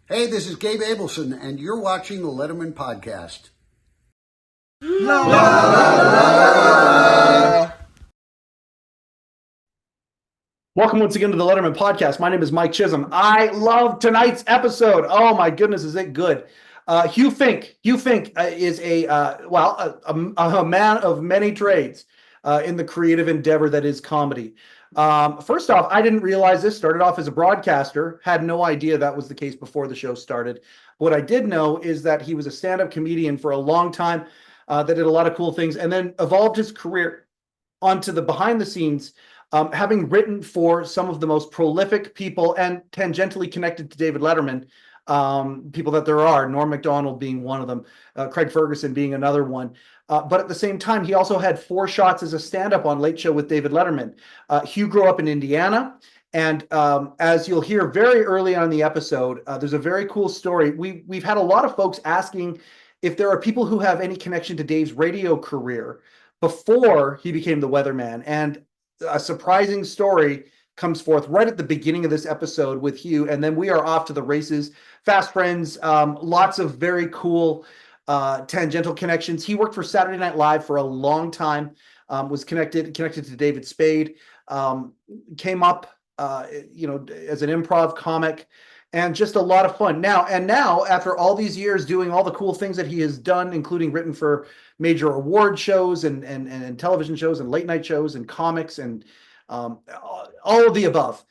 Hey, this is Gabe Abelson, and you're watching the Letterman Podcast. La, la, la. Welcome once again to the Letterman Podcast. My name is Mike Chisholm. I love tonight's episode. Oh my goodness, is it good? Hugh Fink. Hugh Fink is a man of many trades in the creative endeavor that is comedy. First off, I didn't realize this. Started off as a broadcaster. Had no idea that was the case before the show started. What I did know is that he was a stand-up comedian for a long time that did a lot of cool things, and then evolved his career onto the behind the scenes, having written for some of the most prolific people and tangentially connected to David Letterman, people that there are, Norm Macdonald being one of them, Craig Ferguson being another one. But at the same time, he also had 4 shots as a stand-up on Late Show with David Letterman. Hugh grew up in Indiana. And as you'll hear very early on in the episode, there's a very cool story. We've had a lot of folks asking if there are people who have any connection to Dave's radio career before he became the weatherman. And a surprising story comes forth right at the beginning of this episode with Hugh, and then we are off to the races. Fast friends, lots of very cool tangential connections. He worked for Saturday Night Live for a long time, was connected to David Spade, came up as an improv comic, and just a lot of fun. Now, after all these years doing all the cool things that he has done, including written for major award shows and television shows and late night shows and comics and all of the above,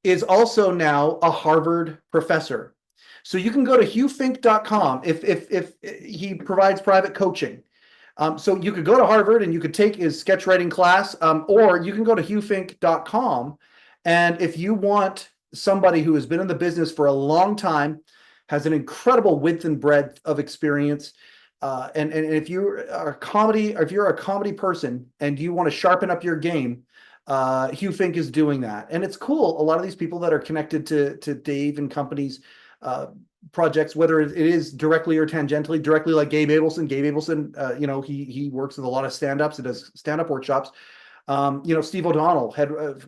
is also now a Harvard professor. So you can go to hughfink.com if he provides private coaching. So you could go to Harvard and you could take his sketch writing class, or you can go to hughfink.com. And if you want somebody who has been in the business for a long time, has an incredible width and breadth of experience, and if you're a comedy person and you want to sharpen up your game, Hugh Fink is doing that. And it's cool. A lot of these people that are connected to Dave and companies, projects, whether it is directly or tangentially, directly like Gabe Abelson. Gabe Abelson, he works with a lot of stand-ups and does stand-up workshops. Steve O'Donnell,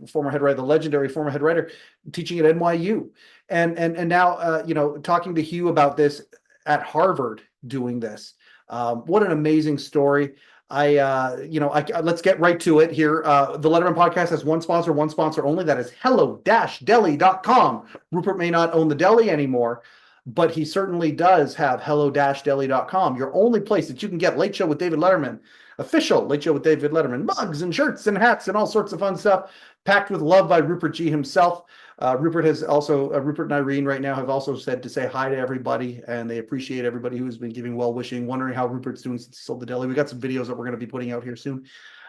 former head writer, the legendary former head writer, teaching at NYU, and now talking to Hugh about this at Harvard, doing this. What an amazing story. Let's get right to it here. The Letterman Podcast has one sponsor only. That is hello-deli.com. Rupert may not own the deli anymore, but he certainly does have hello-deli.com, your only place that you can get Late Show with David Letterman, official Late Show with David Letterman mugs and shirts and hats and all sorts of fun stuff, packed with love by Rupert G himself. Rupert and Irene right now have also said to say hi to everybody, and they appreciate everybody who's been giving well wishing, wondering how Rupert's doing since he sold the deli. We got some videos that we're going to be putting out here soon.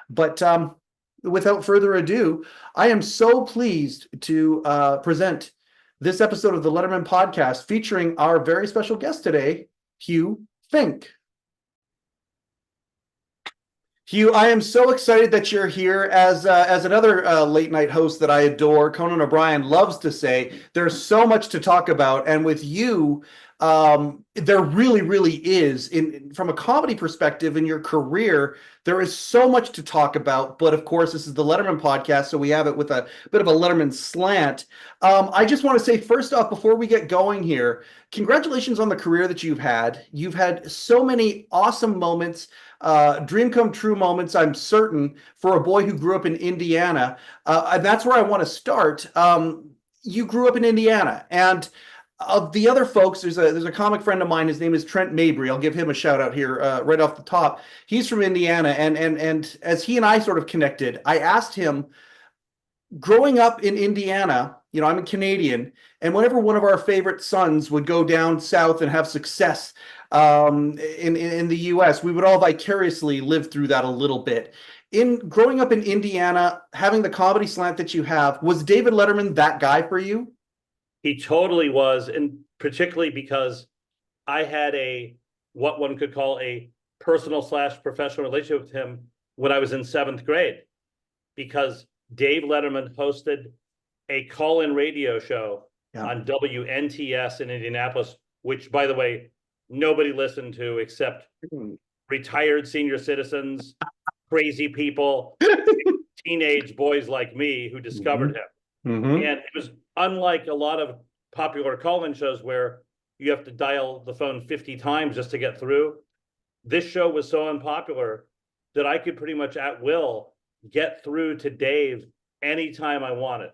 But without further ado, I am so pleased to present this episode of the Letterman Podcast featuring our very special guest today, Hugh Fink. Hugh, I am so excited that you're here. As another late night host that I adore, Conan O'Brien, loves to say, there's so much to talk about. And with you, there really is, from a comedy perspective in your career, there is so much to talk about. But of course, this is the Letterman Podcast, so we have it with a bit of a Letterman slant. I just want to say, first off, before we get going here, congratulations on the career that you've had. You've had so many awesome moments, dream come true moments, I'm certain, for a boy who grew up in Indiana. And that's where I want to start. You grew up in Indiana, and of the other folks, there's a comic friend of mine. His name is Trent Mabry. I'll give him a shout out here right off the top. He's from Indiana, and as he and I sort of connected, I asked him, growing up in Indiana, I'm a Canadian, and whenever one of our favorite sons would go down south and have success in the US, we would all vicariously live through that a little bit. In growing up in Indiana, having the comedy slant that you have, was David Letterman that guy for you? He totally was, and particularly because I had what one could call a personal/professional relationship with him when I was in 7th grade, because Dave Letterman hosted a call-in radio show on WNTS in Indianapolis, which, by the way, nobody listened to except retired senior citizens, crazy people, teenage boys like me who discovered him. And it was unlike a lot of popular call-in shows where you have to dial the phone 50 times just to get through. This show was so unpopular that I could pretty much at will get through to Dave anytime I wanted.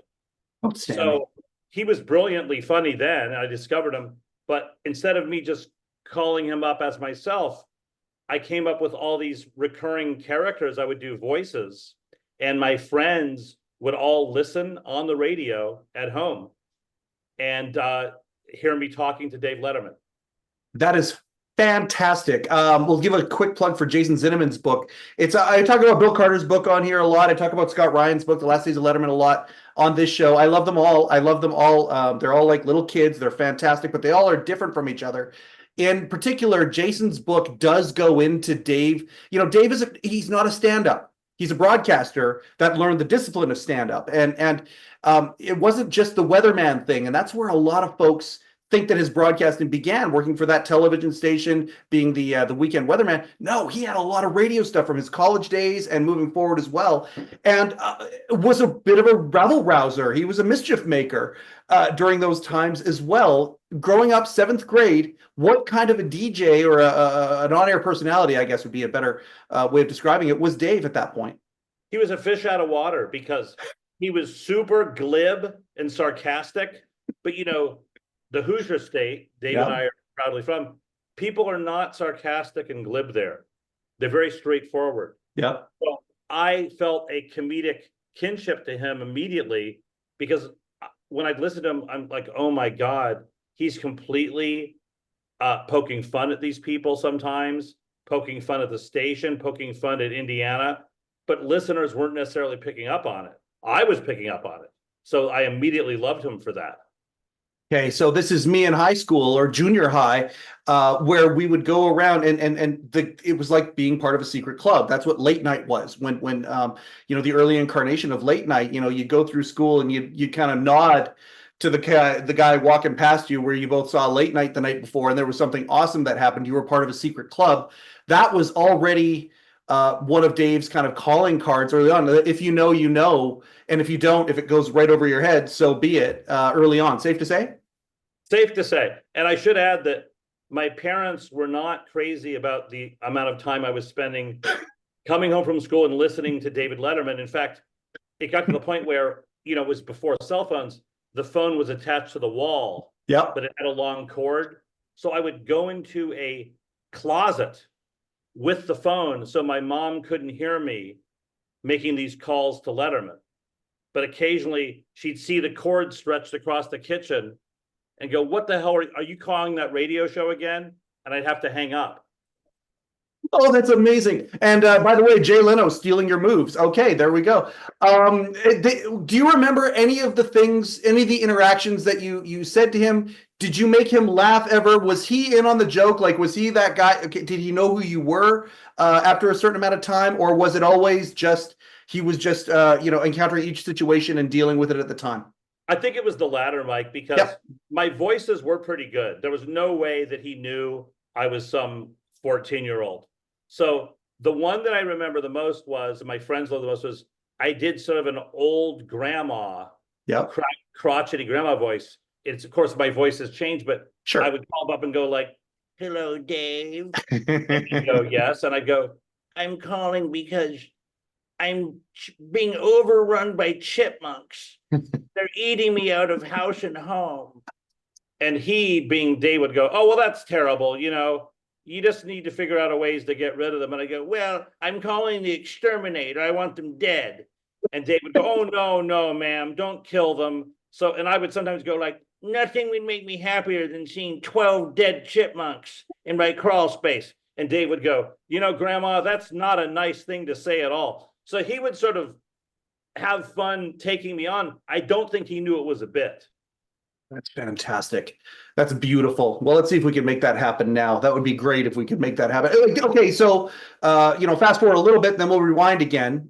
Outstanding. So he was brilliantly funny then. I discovered him, but instead of me just calling him up as myself, I came up with all these recurring characters. I would do voices, and my friends would all listen on the radio at home and hear me talking to Dave Letterman. That is fantastic. We'll give a quick plug for Jason Zinnemann's book. I talk about Bill Carter's book on here a lot. I talk about Scott Ryan's book, The Last Days of Letterman, a lot on this show. I love them all. They're all like little kids. They're fantastic, but they all are different from each other. In particular, Jason's book does go into Dave. You know, Dave he's not a stand-up. He's a broadcaster that learned the discipline of stand-up. And it wasn't just the weatherman thing. And that's where a lot of folks think that his broadcasting began, working for that television station, being the weekend weatherman. No, he had a lot of radio stuff from his college days and moving forward as well, and was a bit of a rabble rouser. He was a mischief maker during those times as well. Growing up 7th grade, what kind of a DJ or an on-air personality, I guess would be a better way of describing it, was Dave at that point? He was a fish out of water because he was super glib and sarcastic, but you know, the Hoosier state, Dave and I are proudly from, people are not sarcastic and glib there. They're very straightforward. Yeah. So I felt a comedic kinship to him immediately because when I'd listen to him, I'm like, oh my God, he's completely poking fun at these people sometimes, poking fun at the station, poking fun at Indiana, but listeners weren't necessarily picking up on it. I was picking up on it. So I immediately loved him for that. Okay, so this is me in high school or junior high, where we would go around it was like being part of a secret club. That's what late night was. When you know, the early incarnation of late night, you know, you go through school and you kind of nod to the guy walking past you where you both saw late night the night before, and there was something awesome that happened. You were part of a secret club. That was already one of Dave's kind of calling cards early on. If you know, you know, and if you don't, if it goes right over your head, so be it. Early on, safe to say. Safe to say. And I should add that my parents were not crazy about the amount of time I was spending coming home from school and listening to David Letterman. In fact, it got to the point where, you know, it was before cell phones, the phone was attached to the wall, but it had a long cord. So I would go into a closet with the phone so my mom couldn't hear me making these calls to Letterman. But occasionally she'd see the cord stretched across the kitchen and go, what the hell are you calling that radio show again? And I'd have to hang up. Oh, that's amazing. And by the way, Jay Leno stealing your moves. Okay, there we go. Do you remember any of the interactions that you said to him? Did you make him laugh ever? Was he in on the joke? Like, was he that guy? Okay, did he know who you were after a certain amount of time? Or was it always just, he was just, encountering each situation and dealing with it at the time? I think it was the latter, Mike, because my voices were pretty good. There was no way that he knew I was some 14-year-old. So the one that I remember the most was, and my friends loved the most, was I did sort of an old grandma, crotchety grandma voice. It's, of course, my voice has changed, but I would call up and go like, hello, Dave. And he'd go, yes. And I'd go, I'm calling because I'm being overrun by chipmunks. They're eating me out of house and home. And he, being Dave, would go, oh, well, that's terrible. You know, you just need to figure out a ways to get rid of them. And I go, well, I'm calling the exterminator. I want them dead. And Dave would go, oh, no, ma'am, don't kill them. So, and I would sometimes go like, nothing would make me happier than seeing 12 dead chipmunks in my crawl space. And Dave would go, you know, Grandma, that's not a nice thing to say at all. So he would sort of have fun taking me on. I don't think he knew it was a bit. That's fantastic. That's beautiful. Well, let's see if we can make that happen now. That would be great if we could make that happen. Okay, so fast forward a little bit, then we'll rewind again.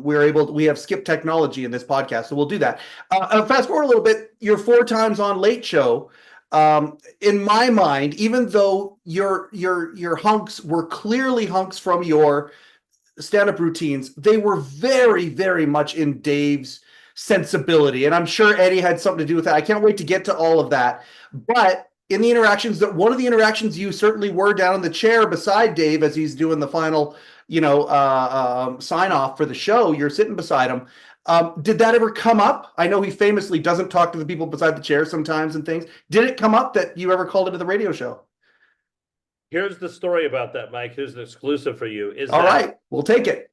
We have skipped technology in this podcast, so we'll do that. Fast forward a little bit. You're 4 times on Late Show. In my mind, even though your hunks were clearly hunks from your stand-up routines, they were very, very much in Dave's sensibility. And I'm sure Eddie had something to do with that. I can't wait to get to all of that. But in the interactions, that one of the interactions you certainly were down in the chair beside Dave as he's doing the final, sign off for the show. You're sitting beside him. Did that ever come up? I know he famously doesn't talk to the people beside the chair sometimes and things. Did it come up that you ever called into the radio show? Here's the story about that, Mike. Here's an exclusive for you. All right, we'll take it.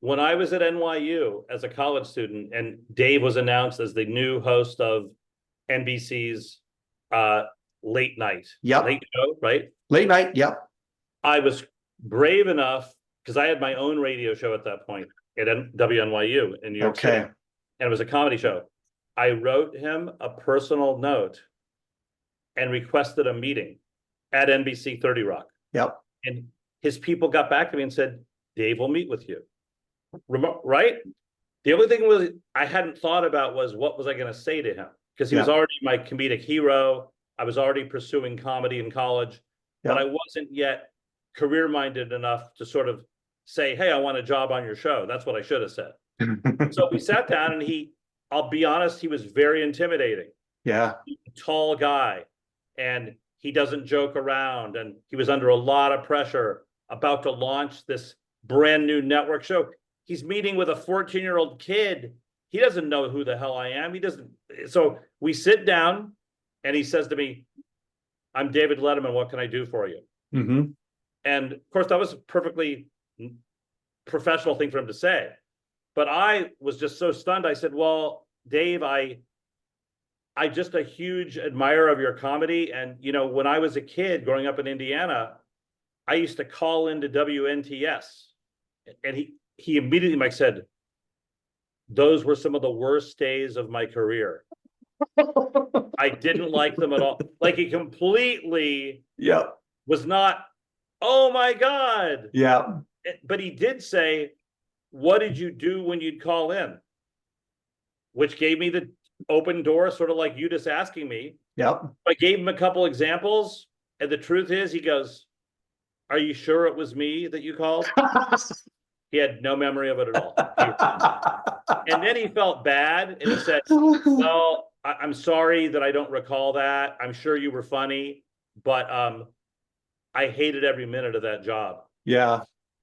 When I was at NYU as a college student and Dave was announced as the new host of NBC's late night. Yep. Late show, right? Late night, yep. I was brave enough, because I had my own radio show at that point at WNYU in New York City. And it was a comedy show. I wrote him a personal note and requested a meeting at NBC 30 Rock. Yep. And his people got back to me and said, Dave will meet with you. Right? The only thing was I hadn't thought about was what was I going to say to him? Because he was already my comedic hero. I was already pursuing comedy in college, but I wasn't yet career-minded enough to sort of say, hey, I want a job on your show. That's what I should have said. So we sat down and I'll be honest, he was very intimidating. Yeah. He's a tall guy and he doesn't joke around, and he was under a lot of pressure about to launch this brand new network show. He's meeting with a 14-year-old kid. He doesn't know who the hell I am. He doesn't. So we sit down and he says to me, I'm David Letterman. What can I do for you? Mm-hmm. And of course, that was a perfectly professional thing for him to say. But I was just so stunned. I said, well, Dave, I just a huge admirer of your comedy. And, when I was a kid growing up in Indiana, I used to call into WNTS. And he immediately, Mike, said, those were some of the worst days of my career. I didn't like them at all. Like, he completely was not, oh my God. Yeah. But he did say, what did you do when you'd call in? Which gave me the open door, sort of like you just asking me. Yep. I gave him a couple examples. And the truth is, he goes, are you sure it was me that you called? He had no memory of it at all. And then he felt bad and he said, well, I'm sorry that I don't recall that. I'm sure you were funny, but I hated every minute of that job. Yeah.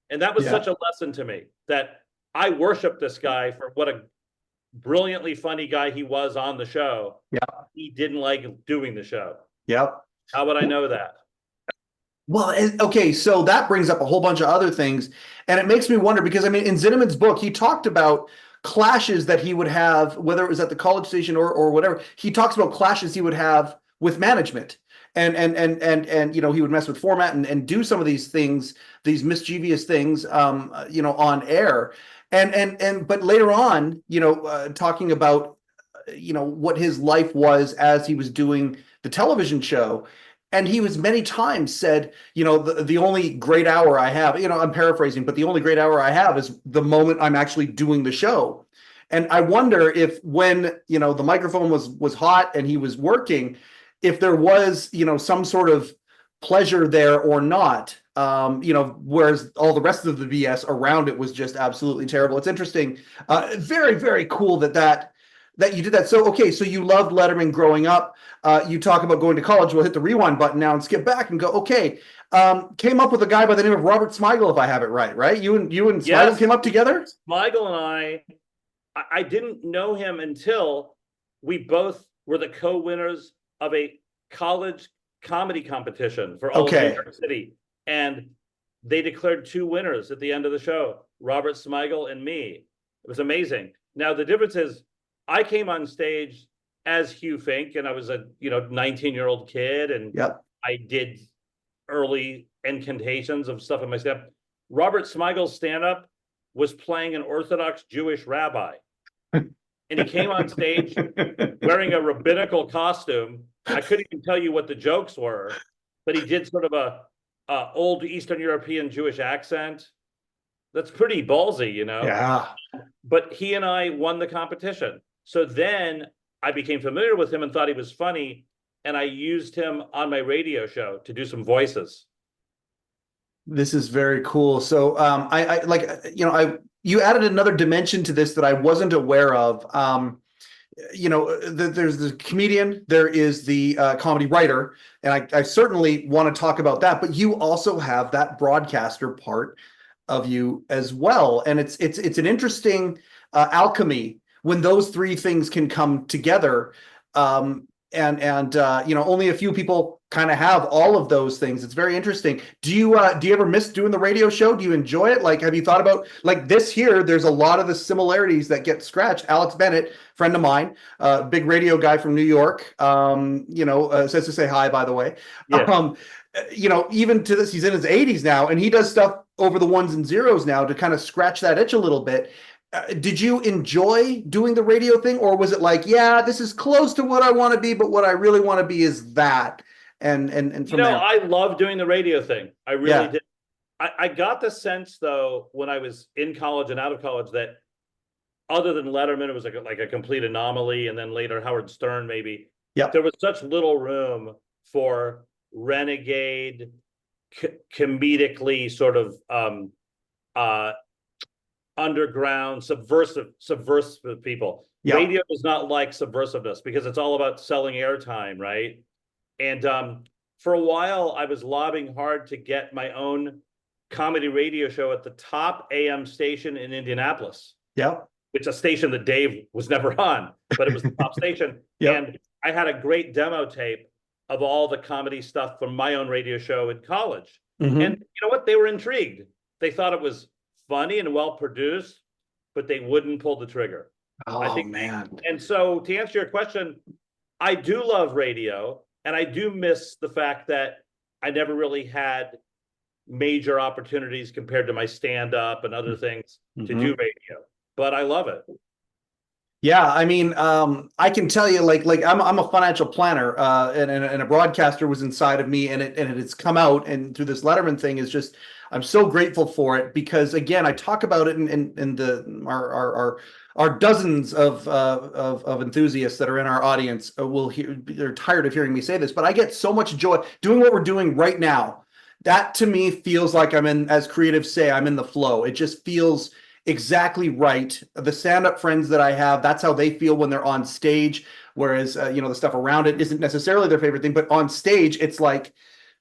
And that was such a lesson to me, that I worship this guy for what a brilliantly funny guy he was on the show. Yeah. He didn't like doing the show. Yep. How would I know that? Well, okay, so that brings up a whole bunch of other things. And it makes me wonder, because in Zinnemann's book, he talked about clashes that he would have, whether it was at the college station or whatever. He talks about clashes he would have with management. And he would mess with format and do some of these things, these mischievous things, on air. But later on, talking about, what his life was as he was doing the television show. And he was many times said, the only great hour I have, I'm paraphrasing, but the only great hour I have is the moment I'm actually doing the show. And I wonder if when, the microphone was hot and he was working, if there was, some sort of pleasure there or not, whereas all the rest of the BS around it was just absolutely terrible. It's interesting. Very, very cool that you did that. So, okay, so you loved Letterman growing up. You talk about going to college. We'll hit the rewind button now and skip back and go, okay, came up with a guy by the name of Robert Smigel, if I have it right? You and Smigel came up together? Smigel and I didn't know him until we both were the co-winners of a college comedy competition for all of New York City. And they declared two winners at the end of the show, Robert Smigel and me. It was amazing. Now, the difference is I came on stage as Hugh Fink, and I was a 19-year-old kid, and I did early incantations of stuff in my step. Robert Smigel's stand-up was playing an Orthodox Jewish rabbi. And he came on stage wearing a rabbinical costume. I couldn't even tell you what the jokes were, but he did sort of a old Eastern European Jewish accent. That's pretty ballsy, Yeah. But he and I won the competition. So then I became familiar with him and thought he was funny. And I used him on my radio show to do some voices. This is very cool. So you added another dimension to this that I wasn't aware of. there's the comedian, there is the comedy writer, and I certainly want to talk about that. But you also have that broadcaster part of you as well, and it's an interesting alchemy when those three things can come together. Only a few people kind of have all of those things. It's very interesting. Do you ever miss doing the radio show? Do you enjoy it? Like, have you thought about like this here? There's a lot of the similarities that get scratched. Alex Bennett, friend of mine, big radio guy from New York, says to say hi, by the way. Yeah. Even to this, he's in his 80s now, and he does stuff over the ones and zeros now to kind of scratch that itch a little bit. Did you enjoy doing the radio thing, or was it like, yeah, this is close to what I want to be, but what I really want to be is that? And from there, I love doing the radio thing. I really did. I got the sense though, when I was in college and out of college, that other than Letterman, it was like a complete anomaly, and then later Howard Stern, maybe. Yeah. There was such little room for renegade, comedically sort of underground, subversive people. Yeah. Radio is not like subversiveness because it's all about selling airtime, right? And for a while, I was lobbying hard to get my own comedy radio show at the top AM station in Indianapolis. Yeah. Which a station that Dave was never on, but it was the top station. Yep. And I had a great demo tape of all the comedy stuff from my own radio show in college. Mm-hmm. And you know what? They were intrigued. They thought it was funny and well produced, but they wouldn't pull the trigger. Oh, man. And so to answer your question, I do love radio, and I do miss the fact that I never really had major opportunities compared to my stand-up and other things to do radio, but I love it. Yeah, I mean, I can tell you, like I'm a financial planner, and a broadcaster was inside of me, and it's come out, and through this Letterman thing is just, I'm so grateful for it, because again, I talk about it in our dozens of enthusiasts that are in our audience they're tired of hearing me say this, but I get so much joy doing what we're doing right now. That to me feels like I'm in, as creatives say, I'm in the flow. It just feels exactly right. The stand-up friends that I have, that's how they feel when they're on stage, whereas the stuff around it isn't necessarily their favorite thing, but on stage it's like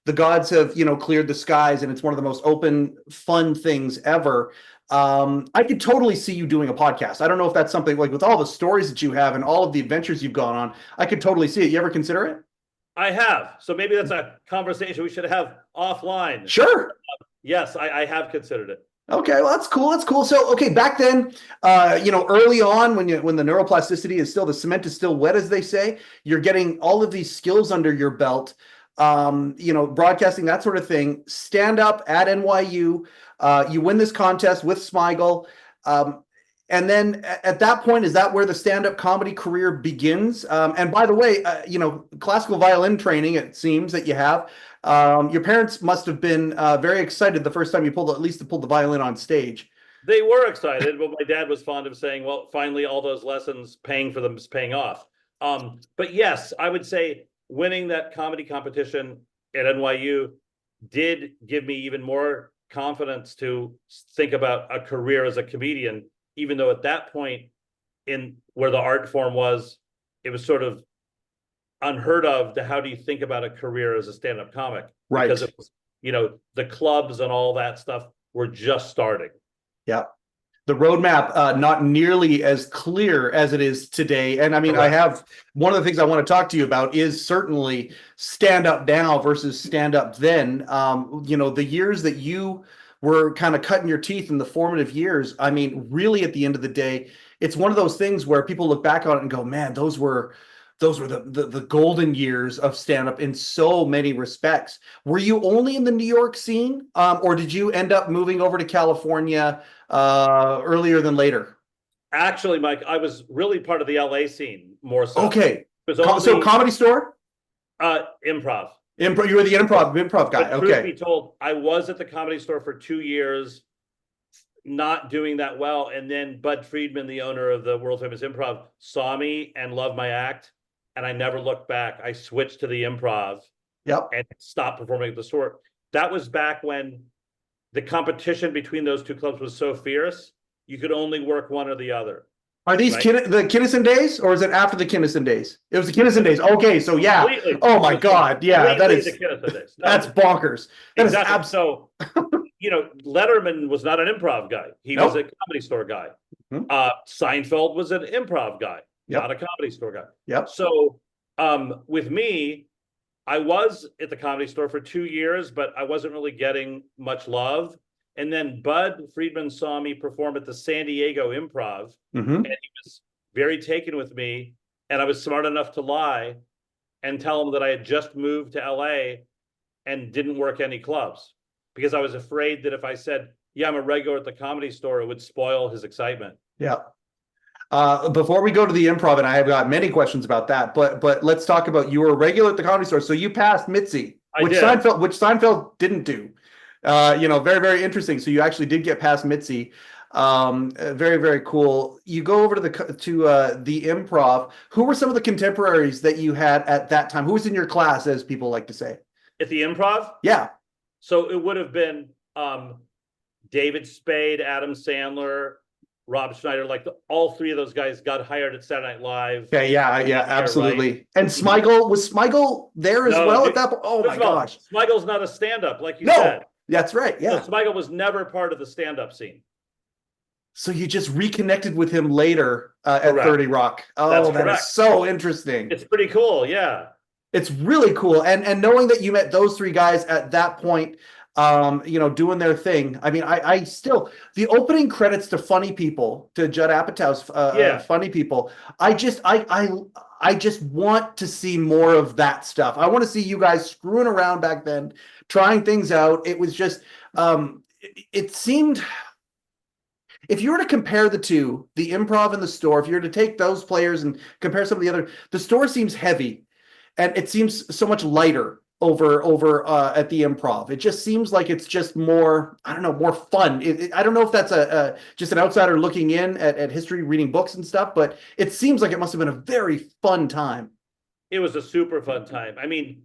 the gods have cleared the skies, and it's one of the most open, fun things ever. I could totally see you doing a podcast. I don't know if that's something, like, with all the stories that you have and all of the adventures you've gone on, I could totally see it. You ever consider it? I have. So maybe that's a conversation we should have offline. Sure. Yes, I have considered it. Okay, well, that's cool. That's cool. So, okay, back then, early on, when the neuroplasticity is still, the cement is still wet, as they say, you're getting all of these skills under your belt, broadcasting, that sort of thing. Stand up at NYU, you win this contest with Smigel. And then at that point, is that where the stand-up comedy career begins? And by the way, classical violin training, it seems that you have. Your parents must have been very excited the first time you pulled the violin on stage. They were excited, but my dad was fond of saying, well, finally, all those lessons, paying for them is paying off. But yes, I would say winning that comedy competition at NYU did give me even more confidence to think about a career as a comedian, even though at that point, in where the art form was, it was sort of unheard of. How do you think about a career as a stand-up comic? Right. Because it was, the clubs and all that stuff were just starting. Yeah. The roadmap, not nearly as clear as it is today. And I mean, I have one of the things I want to talk to you about is certainly stand up now versus stand up then. The years that you were kind of cutting your teeth in the formative years. I mean, really, at the end of the day, it's one of those things where people look back on it and go, man, those were the golden years of stand-up in so many respects. Were you only in the New York scene, or did you end up moving over to California earlier than later? Actually, Mike, I was really part of the LA scene more so. Okay. So Comedy Store? Improv. You were the improv guy. But truth be told, I was at the Comedy Store for 2 years, not doing that well. And then Bud Friedman, the owner of the world famous Improv, saw me and loved my act. And I never looked back. I switched to the Improv. Yep. And stopped performing at the store. That was back when the competition between those two clubs was so fierce, you could only work one or the other. Are these right? the Kinnison days, or is it after the Kinnison days? It was the Kinnison days. Okay, so yeah. Completely. Oh my It was God, yeah, completely the Kinnison days. that's No, bonkers. That is exactly. So, Letterman was not an improv guy. He was a Nope. comedy store guy. Hmm. Seinfeld was an improv guy, Yep. not a comedy store guy. Yep. So, with me, I was at the Comedy Store for 2 years, but I wasn't really getting much love. And then Bud Friedman saw me perform at the San Diego Improv, Hmm. and he was very taken with me. And I was smart enough to lie and tell him that I had just moved to LA and didn't work any clubs because I was afraid that if I said, yeah, I'm a regular at the Comedy Store, it would spoil his excitement. Yeah. Before we go to the Improv, and I have got many questions about that, but let's talk about, you were a regular at the Comedy Store, so you passed Mitzi, which Seinfeld didn't do. Very, very interesting. So you actually did get past Mitzi. Very, very cool. You go over to the Improv. Who were some of the contemporaries that you had at that time? Who was in your class, as people like to say? At the Improv? Yeah. So it would have been David Spade, Adam Sandler, Rob Schneider, like all three of those guys got hired at Saturday Night Live. Yeah, absolutely. Right? And Smigel, was Smigel there as well at that point? Oh my gosh. Smigel's not a stand-up, like you said. That's right. Yeah. So Smigel was never part of the stand-up scene. So you just reconnected with him later at 30 Rock. Oh, that is so interesting. It's pretty cool. Yeah. It's really cool. And knowing that you met those three guys at that point, doing their thing. I mean, I still, the opening credits to Funny People, to Judd Apatow's Funny People, I just want to see more of that stuff. I want to see you guys screwing around back then, trying things out. It was just, it seemed, if you were to compare the two, the Improv and the Store, if you were to take those players and compare some of the other, the Store seems heavy and it seems so much lighter over at the Improv. It just seems like it's just more, I don't know, more fun. I don't know if that's just an outsider looking in at history, reading books and stuff, but it seems like it must have been a very fun time. It was a super fun time. I mean,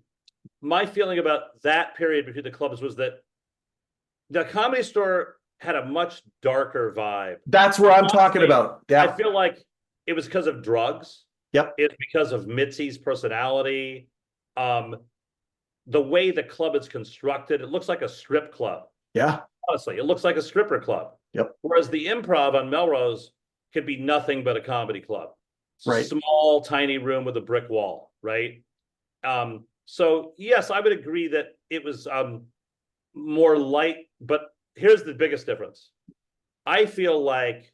my feeling about that period between the clubs was that the Comedy Store had a much darker vibe. That's where I'm talking about. Yeah. I feel like it was because of drugs. Yep. It's because of Mitzi's personality. The way the club is constructed, it looks like a strip club. Yeah. Honestly, it looks like a stripper club. Yep. Whereas the Improv on Melrose could be nothing but a comedy club. It's right. A small, tiny room with a brick wall, right? So yes, I would agree that it was more light, but here's the biggest difference. I feel like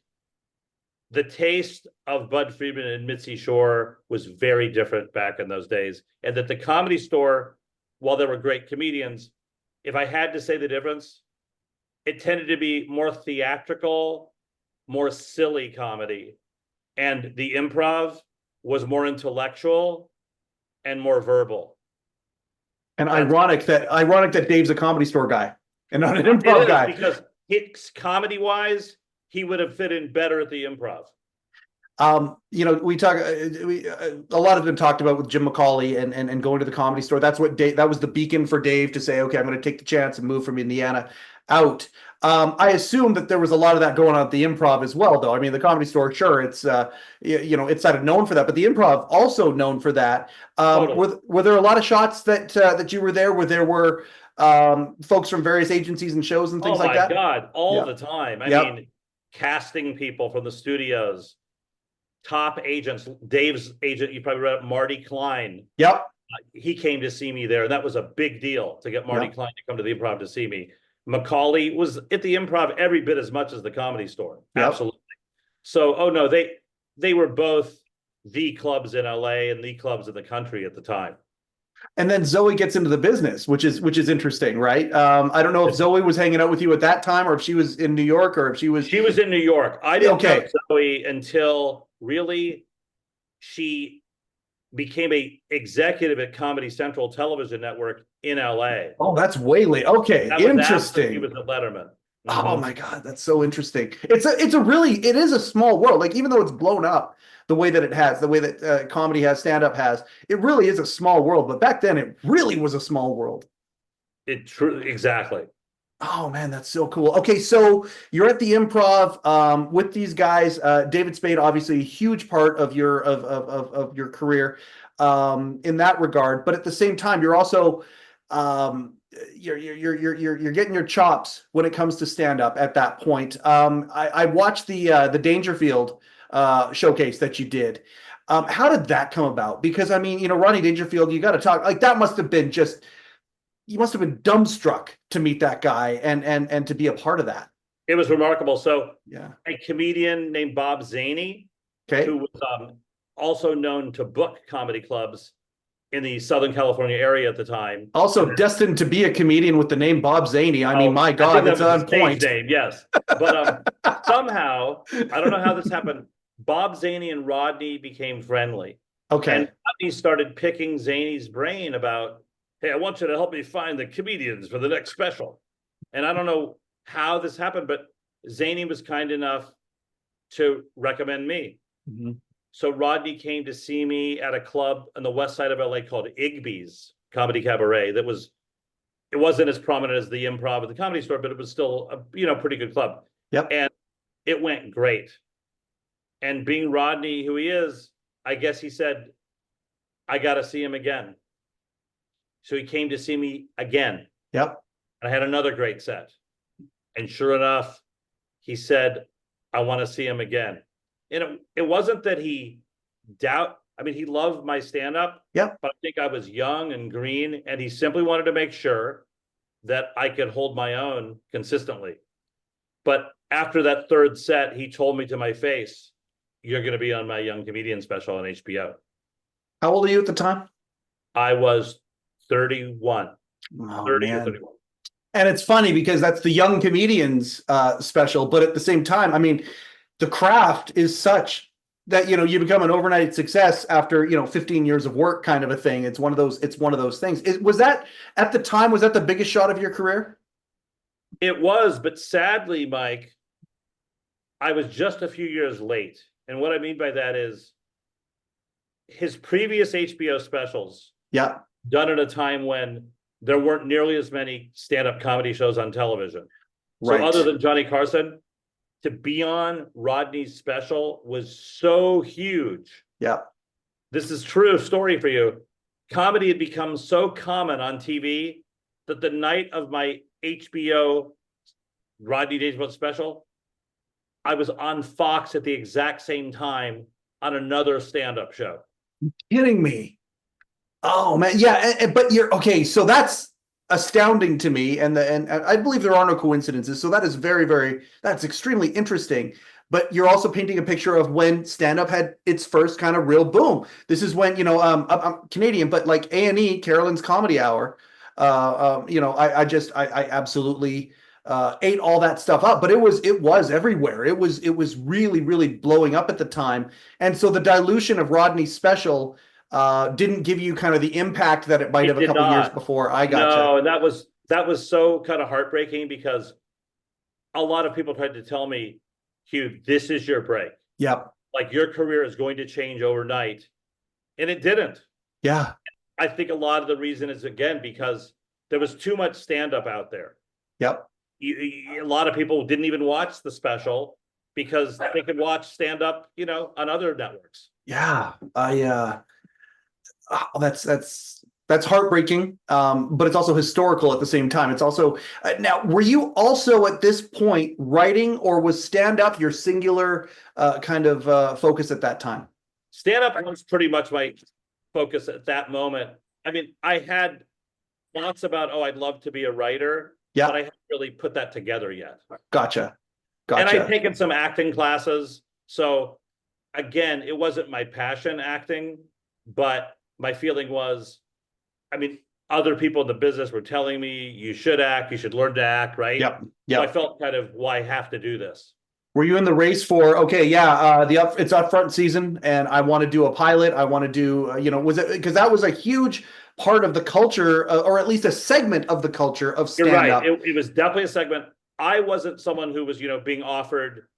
the taste of Bud Friedman and Mitzi Shore was very different back in those days, and that the Comedy Store, while there were great comedians, if I had to say the difference, it tended to be more theatrical, more silly comedy. And the Improv was more intellectual and more verbal. And ironic that Dave's a Comedy Store guy and not an Improv guy. Because comedy-wise, he would have fit in better at the Improv. We talk, a lot has been talked about with Jim McCauley and going to the Comedy Store. That's what that was the beacon for Dave to say, okay, I'm going to take the chance and move from Indiana out. I assume that there was a lot of that going on at the Improv as well, though. I mean, the Comedy Store, sure, it's it's kind of known for that, but the Improv also known for that. Totally. Were there a lot of shots that you were there where there were folks from various agencies and shows and things like that? Oh my God, all the time. I mean, casting people from the studios, top agents. Dave's agent, you probably read it, Marty Klein. Yep. He came to see me there, and that was a big deal to get Marty Klein to come to the Improv to see me. McCauley was at the Improv every bit as much as the Comedy Store. Yep. Absolutely. So, they were both the clubs in LA and the clubs in the country at the time. And then Zoe gets into the business, which is interesting, right? I don't know if Zoe was hanging out with you at that time, or if she was in New York, or if she was in New York. I didn't know Zoe until really she became a executive at Comedy Central Television Network in LA. Oh, that's way late. Okay, interesting. He was at Letterman. Mm-hmm. Oh my God, that's so interesting. It is a small world. Like, even though it's blown up the way that it has, the way that comedy has, stand-up has, it really is a small world. But back then, it really was a small world. Exactly. Oh man, that's so cool. Okay, so you're at the Improv with these guys. David Spade, obviously, a huge part of your career in that regard. But at the same time, you're also um, you're getting your chops when it comes to stand up. At that point, I watched the Dangerfield showcase that you did. How did that come about? Because I mean, Rodney Dangerfield, you got to talk like that must have been just you must have been dumbstruck to meet that guy and to be a part of that. It was remarkable. So Yeah. a comedian named Bob Zaney, Okay. who was also known to book comedy clubs in the Southern California area at the time. Also destined to be a comedian with the name Bob Zaney. I mean, my I God, think that's that was on his point. stage name, yes. But somehow, I don't know how this happened. Bob Zaney and Rodney became friendly. Okay. And Rodney started picking Zaney's brain about, hey, I want you to help me find the comedians for the next special. And I don't know how this happened, but Zaney was kind enough to recommend me. Mm-hmm. So Rodney came to see me at a club on the west side of LA called Igby's Comedy Cabaret. It wasn't as prominent as the Improv at the Comedy Store, but it was still a pretty good club. Yep. And it went great. And being Rodney, who he is, I guess he said, I got to see him again. So he came to see me again. Yep. I had another great set. And sure enough, he said, I want to see him again. And it wasn't that he he loved my stand-up. Yep. But I think I was young and green, and he simply wanted to make sure that I could hold my own consistently. But after that third set, he told me to my face, you're going to be on my Young Comedian special on HBO. How old are you at the time? I was 31. Oh, 30 man. or 31. And it's funny because that's the Young Comedians special, but at the same time, I mean, the craft is such that you become an overnight success after 15 years of work, kind of a thing. It's one of those things. Was that at the time? Was that the biggest shot of your career? It was, but sadly, Mike, I was just a few years late. And what I mean by that is his previous HBO specials, Yeah, done at a time when there weren't nearly as many stand-up comedy shows on television. right. So other than Johnny Carson, to be on Rodney's special was so huge. Yeah. This is true story for you. Comedy had become so common on TV that the night of my HBO Rodney Dangerfield special, I was on Fox at the exact same time on another stand-up show. Kidding me. Oh man, yeah, but you're okay. So that's astounding to me, and I believe there are no coincidences. So that is that's extremely interesting. But you're also painting a picture of when stand-up had its first kind of real boom. This is when I'm Canadian, but like A&E, Carolyn's Comedy Hour. I absolutely ate all that stuff up. But it was everywhere. It was really really blowing up at the time, and so the dilution of Rodney's special didn't give you kind of the impact that it might have a couple years before. I gotcha. No, and that was so kind of heartbreaking because a lot of people tried to tell me, Hugh, this is your break. Yep. Like your career is going to change overnight. And it didn't. Yeah. I think a lot of the reason is, again, because there was too much stand-up out there. Yep. A lot of people didn't even watch the special because they could watch stand-up, on other networks. Yeah. That's heartbreaking, but it's also historical at the same time. It's also now. Were you also at this point writing, or was stand-up your singular kind of focus at that time? Stand-up was pretty much my focus at that moment. I mean, I had thoughts about, I'd love to be a writer, Yeah. but I haven't really put that together yet. Gotcha. And I'd taken some acting classes, so again, it wasn't my passion acting, but my feeling was, other people in the business were telling me you should act, you should learn to act, right? Yep. So I felt kind of, I have to do this. Were you in the race for it's upfront season, and I want to do a pilot? I want to do was it because that was a huge part of the culture, or at least a segment of the culture of stand-up? You're right. It was definitely a segment. I wasn't someone who was being offered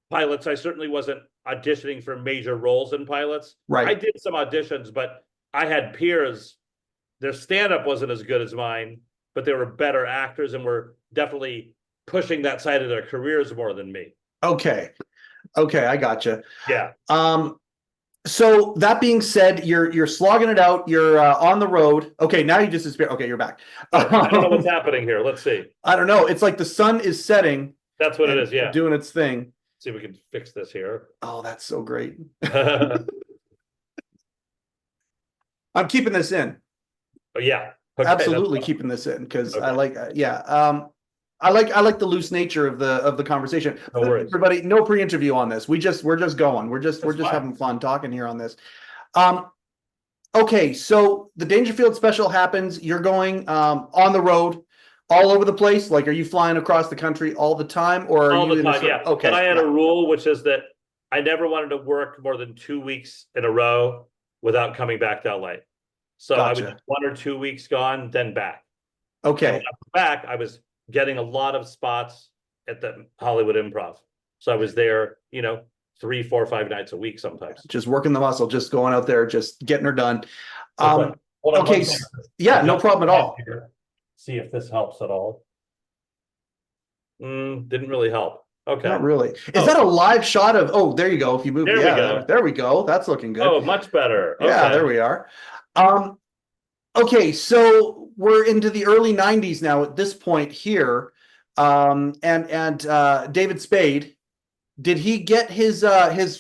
pilots. I certainly wasn't auditioning for major roles in pilots. Right. I did some auditions, but I had peers. Their stand-up wasn't as good as mine, but they were better actors and were definitely pushing that side of their careers more than me. Okay, I gotcha. Yeah. So that being said, you're slogging it out. You're on the road. Okay, now you just disappear. Okay, you're back. I don't know what's happening here. Let's see. I don't know. It's like the sun is setting. That's what it is. Yeah. Doing its thing. See if we can fix this here. Oh, that's so great. Oh, I'm keeping this in. yeah. Okay, Absolutely keeping this in because Okay. I like, I like the loose nature of the conversation. No worries. Everybody, no pre-interview on this. We're just going. We're just fine. having fun talking here on this. Okay, so the Dangerfield special happens. You're going on the road all over the place. Like, are you flying across the country all the time, or are all you the in time, this? yeah. Okay, But I had yeah. a rule, which is that I never wanted to work more than 2 weeks in a row without coming back to LA. So I Gotcha. was 1 or 2 weeks gone, then back. Okay, And when I was back, I was getting a lot of spots at the Hollywood Improv. So I was there, 3, 4, 5 nights a week sometimes. just working the muscle, just going out there, just getting her done. Okay. Hold on Okay, one second. yeah, no problem at all. See if this helps at all. Didn't really help. Okay. Not really. Is that a live shot of? Oh, there you go. If you move, There we go. there we go. That's looking good. Oh, much better. Yeah, Okay. there we are. Okay, so we're into the early '90s now at this point here, and David Spade, did he get his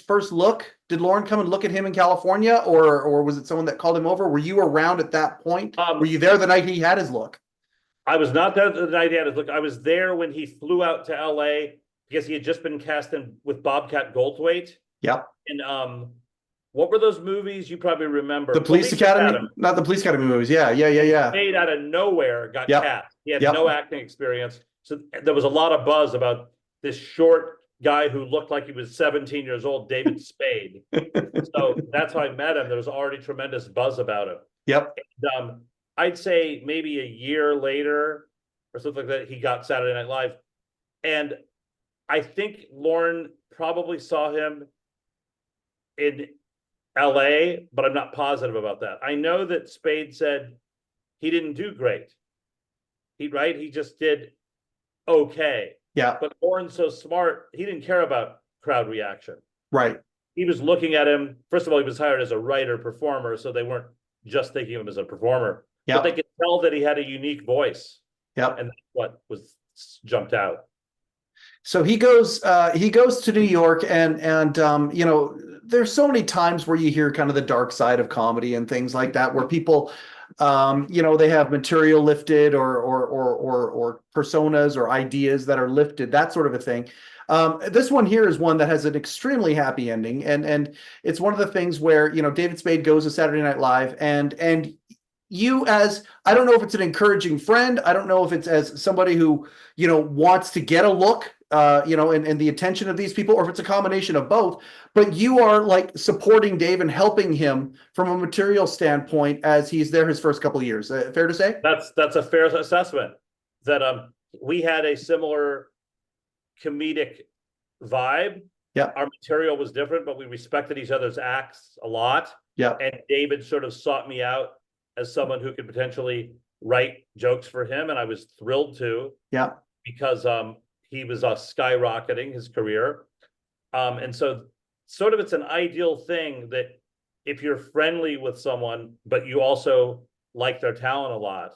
first look? Did Lauren come and look at him in California, or was it someone that called him over? Were you around at that point? Were you there the night he had his look? I was not there the night he had his look. I was there when he flew out to LA because he had just been cast in with Bobcat Goldthwait. Yep. And what were those movies you probably remember? The Police Academy? Not the Police Academy movies. Yeah. Made out of nowhere, got Yep. cast. He had Yep. no acting experience. So there was a lot of buzz about this short guy who looked like he was 17 years old, David Spade. So that's how I met him. There was already tremendous buzz about him. Yep. And, I'd say maybe a year later or something like that, he got Saturday Night Live. And I think Lauren probably saw him in LA, but I'm not positive about that. I know that Spade said he didn't do great. He just did okay. Yeah. But Lauren's so smart, he didn't care about crowd reaction. Right. He was looking at him. First of all, he was hired as a writer performer, so they weren't just thinking of him as a performer. Yeah. But they could tell that he had a unique voice. Yep. And that's what was jumped out. So he goes to New York, and there's so many times where you hear kind of the dark side of comedy and things like that, where people, they have material lifted or personas or ideas that are lifted, that sort of a thing. This one here is one that has an extremely happy ending, and it's one of the things where David Spade goes to Saturday Night Live, and you, as, I don't know if it's an encouraging friend, I don't know if it's as somebody who wants to get a look, and the attention of these people, or if it's a combination of both, but you are like supporting Dave and helping him from a material standpoint as he's there his first couple of years. Fair to say? That's a fair assessment. That we had a similar comedic vibe. Yeah. Our material was different, but we respected each other's acts a lot. Yeah. And David sort of sought me out as someone who could potentially write jokes for him, and I was thrilled to. Yeah. Because he was skyrocketing his career. And so sort of it's an ideal thing that if you're friendly with someone, but you also like their talent a lot,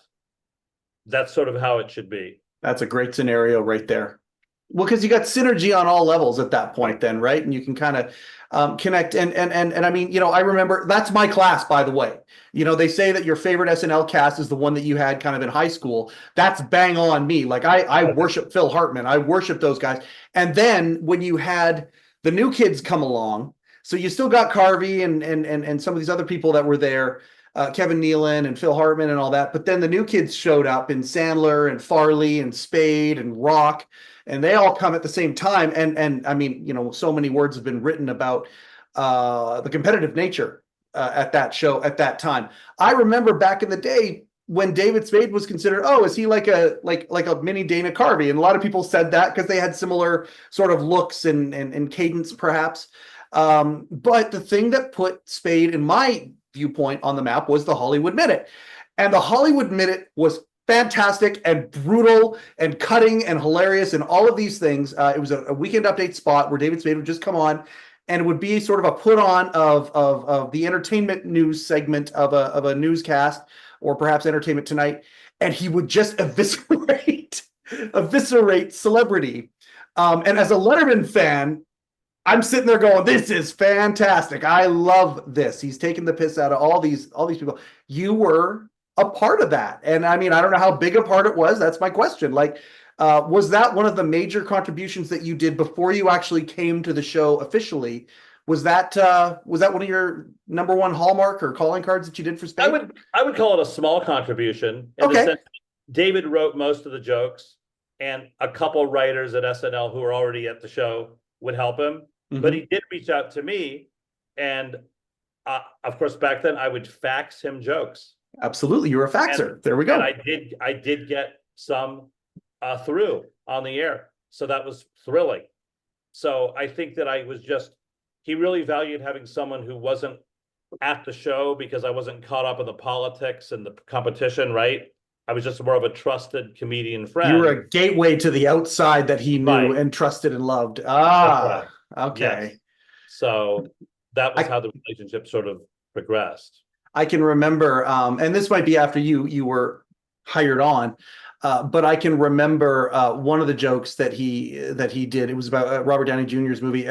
that's sort of how it should be. That's a great scenario right there. Well, because you got synergy on all levels at that point then, right? And you can kind of connect. And I mean, I remember, that's my class, by the way. They say that your favorite SNL cast is the one that you had kind of in high school. That's bang on me. Like I worship Phil Hartman. I worship those guys. And then when you had the new kids come along, so you still got Carvey and some of these other people that were there, Kevin Nealon and Phil Hartman and all that. But then the new kids showed up in Sandler and Farley and Spade and Rock, and they all come at the same time. And I mean, so many words have been written about the competitive nature at that show at that time. I remember back in the day when David Spade was considered, is he like a mini Dana Carvey? And a lot of people said that because they had similar sort of looks and cadence, perhaps. But the thing that put Spade, in my viewpoint, on the map was the Hollywood Minute. And the Hollywood Minute was fantastic and brutal and cutting and hilarious and all of these things. It was a Weekend Update spot where David Spade would just come on, and it would be sort of a put on of the entertainment news segment of a newscast, or perhaps Entertainment Tonight, and he would just eviscerate celebrity. And as a Letterman fan, I'm sitting there going, "This is fantastic. I love this." He's taking the piss out of all these people. You were a part of that, and I mean, I don't know how big a part it was. That's my question. Like, was that one of the major contributions that you did before you actually came to the show officially? Was that one of your number one hallmark or calling cards that you did for Spade? I would call it a small contribution. In the sense David wrote most of the jokes, and a couple writers at SNL who were already at the show would help him. But he did reach out to me, and of course, back then I would fax him jokes. Absolutely, you were a faxer. There we go. And I did get some through on the air, so that was thrilling. So I think that he really valued having someone who wasn't at the show, because I wasn't caught up in the politics and the competition, right? I was just more of a trusted comedian friend. You were a gateway to the outside that he knew and trusted and loved. Right. Okay. Yes. So that was how the relationship sort of progressed. I can remember, and this might be after you were hired on, but I can remember one of the jokes that he did. It was about Robert Downey Jr.'s movie.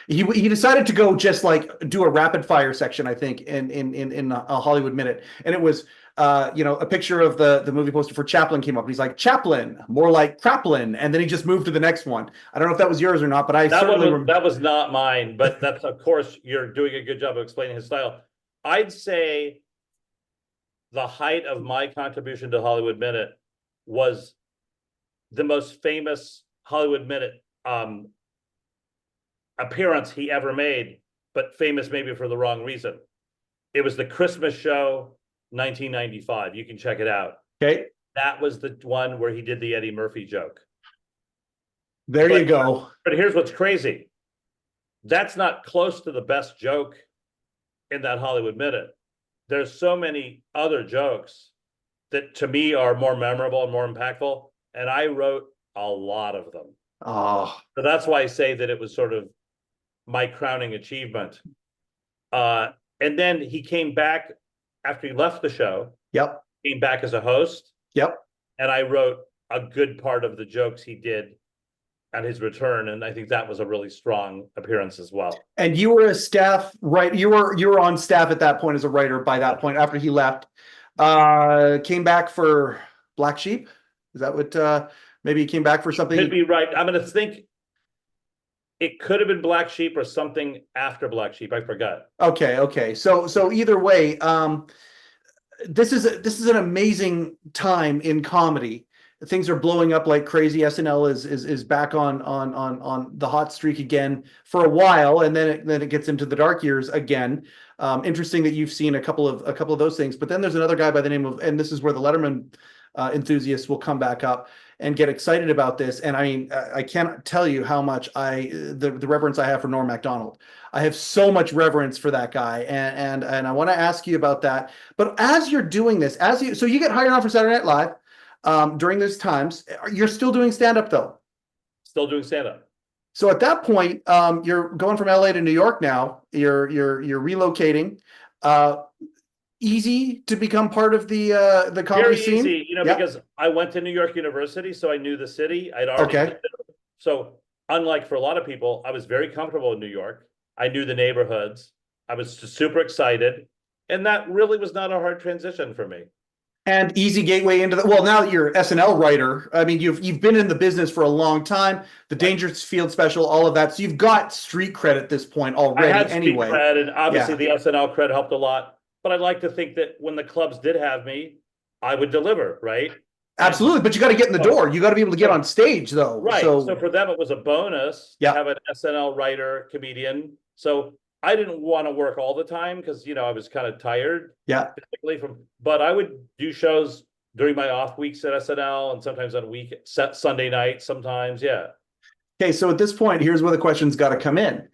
He decided to go just like do a rapid fire section, I think, in a Hollywood Minute, and it was a picture of the movie poster for Chaplin came up, and he's like, "Chaplin, more like Craplin," and then he just moved to the next one. I don't know if that was yours or not, but that was not mine. But that's, of course, you're doing a good job of explaining his style. I'd say the height of my contribution to Hollywood Minute was the most famous Hollywood Minute appearance he ever made, but famous maybe for the wrong reason. It was the Christmas show, 1995. You can check it out. Okay. That was the one where he did the Eddie Murphy joke. There you go. But here's what's crazy. That's not close to the best joke in that Hollywood Minute. There's so many other jokes that to me are more memorable and more impactful, and I wrote a lot of them. Oh. So that's why I say that it was sort of my crowning achievement. And then he came back after he left the show. Yep. Came back as a host. Yep. And I wrote a good part of the jokes he did at his return, and I think that was a really strong appearance as well. And you were a staff, right? You were on staff at that point as a writer. By that point, after he left, came back for Black Sheep. Is that what? Maybe he came back for something. Could be right. I'm going to think it could have been Black Sheep or something after Black Sheep. I forgot. Okay. So either way, this is an amazing time in comedy. Things are blowing up like crazy. SNL is back on the hot streak again for a while, and then it gets into the dark years again. Interesting that you've seen a couple of those things, but then there's another guy by the name of, and this is where the Letterman enthusiasts will come back up and get excited about this. And I mean, I can't tell you how much the reverence I have for Norm Macdonald. I have so much reverence for that guy, and I want to ask you about that. But as you're doing this, so you get hired on for Saturday Night Live. During those times, you're still doing stand-up though. Still doing stand-up. So at that point, you're going from LA to New York now. You're relocating. Easy to become part of the comedy scene. Very easy, because I went to New York University, so I knew the city. I'd already lived there. So unlike for a lot of people, I was very comfortable in New York. I knew the neighborhoods. I was super excited, and that really was not a hard transition for me. And easy gateway into now that you're an SNL writer, I mean, you've been in the business for a long time, the Dangerfield special, all of that. So you've got street cred at this point already. I had anyway. Street cred, and obviously the SNL cred helped a lot. But I'd like to think that when the clubs did have me, I would deliver, right? Absolutely, but you got to get in the door. You got to be able to get on stage, though. Right. So for them, it was a bonus to have an SNL writer, comedian. So I didn't want to work all the time because, I was kind of tired. Yeah. But I would do shows during my off weeks at SNL and sometimes on Sunday night sometimes. Yeah. Okay. So at this point, here's where the questions got to come in.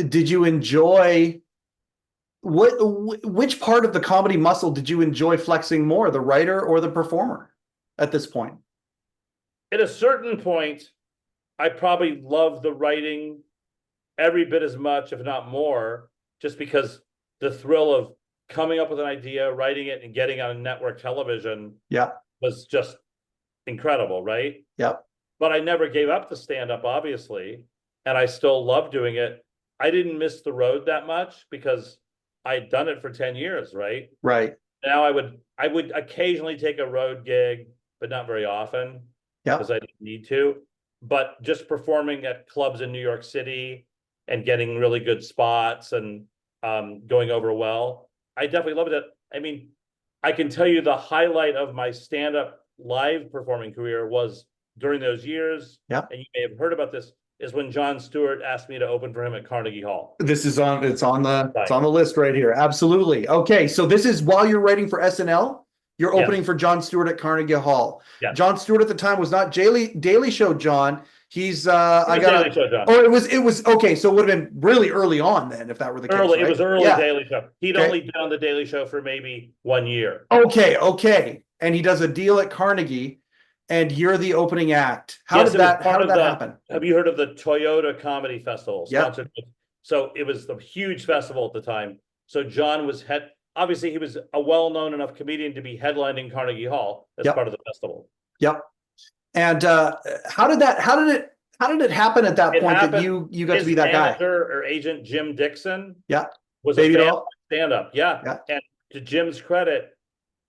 Did you enjoy which part of the comedy muscle did you enjoy flexing more, the writer or the performer at this point? At a certain point, I probably love the writing every bit as much, if not more, just because the thrill of coming up with an idea, writing it, and getting on network television was just incredible, right? Yep. But I never gave up the stand-up, obviously, and I still love doing it. I didn't miss the road that much because I'd done it for 10 years, right? Right. Now I would occasionally take a road gig, but not very often because I didn't need to. But just performing at clubs in New York City and getting really good spots and going over well, I definitely loved it. I mean, I can tell you the highlight of my stand-up live performing career was during those years, and you may have heard about this, is when Jon Stewart asked me to open for him at Carnegie Hall. It's on the list right here. Absolutely. Okay, so this is while you're writing for SNL, you're opening for Jon Stewart at Carnegie Hall. Yeah. Jon Stewart at the time was not Daily Show John. He's Daily Show John. Oh, it was okay. So it would have been really early on then, if that were the case. Right? It was early Daily Show. He'd only been on the Daily Show for maybe 1 year. Okay. And he does a deal at Carnegie, and you're the opening act. How did that happen? Have you heard of the Toyota Comedy Festival? Yeah. So it was the huge festival at the time. So John was obviously he was a well-known enough comedian to be headlining Carnegie Hall as part of the festival. Yep. And how did it happen at that point that you got to be that guy? Or agent Jim Dixon. Yeah. Was Baby a doll. stand-up. Yeah. And to Jim's credit,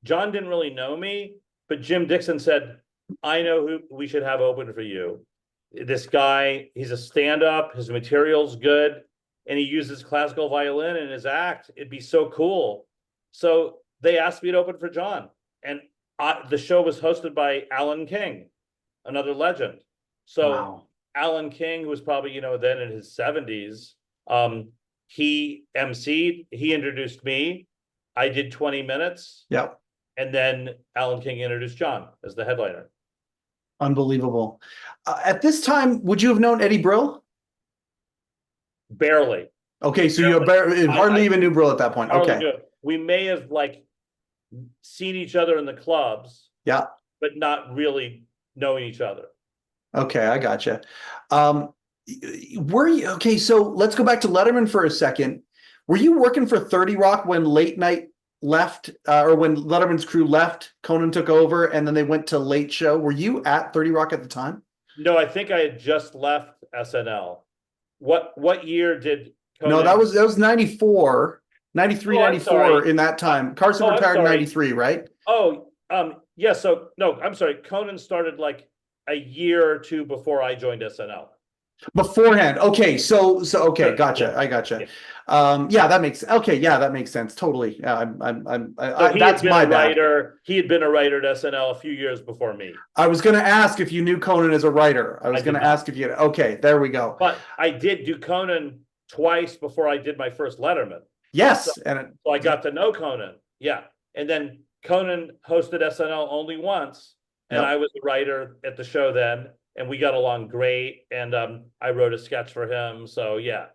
John didn't really know me, but Jim Dixon said, I know who we should have open for you. This guy, he's a stand-up, his material's good, and he uses classical violin in his act. It'd be so cool. So they asked me to open for John. And the show was hosted by Alan King, another legend. So Alan King, who was probably, then in his 70s, he emceed, he introduced me. I did 20 minutes. Yep. And then Alan King introduced John as the headliner. Unbelievable. At this time, would you have known Eddie Brill? Barely. Okay, so you hardly even knew Brill at that point. Okay. We may have seen each other in the clubs. Yeah. But not really knowing each other. Okay, I gotcha. Were you okay? So let's go back to Letterman for a second. Were you working for 30 Rock when Late Night left, or when Letterman's crew left? Conan took over, and then they went to Late Show. Were you at 30 Rock at the time? No, I think I had just left SNL. What year did Conan? No, that was 94, 93, 94 in that time. Carson retired in 93, right? Yeah. So no, I'm sorry. Conan started a year or two before I joined SNL. Beforehand. Okay. So okay. Gotcha. I gotcha. That makes sense. Totally. That's my bad. He had been a writer at SNL a few years before me. I was going to ask if you knew Conan as a writer. Okay, there we go. But I did do Conan twice before I did my first Letterman. Yes. So I got to know Conan. Yeah. And then Conan hosted SNL only once. And I was a writer at the show then, and we got along great. And I wrote a sketch for him. So yeah.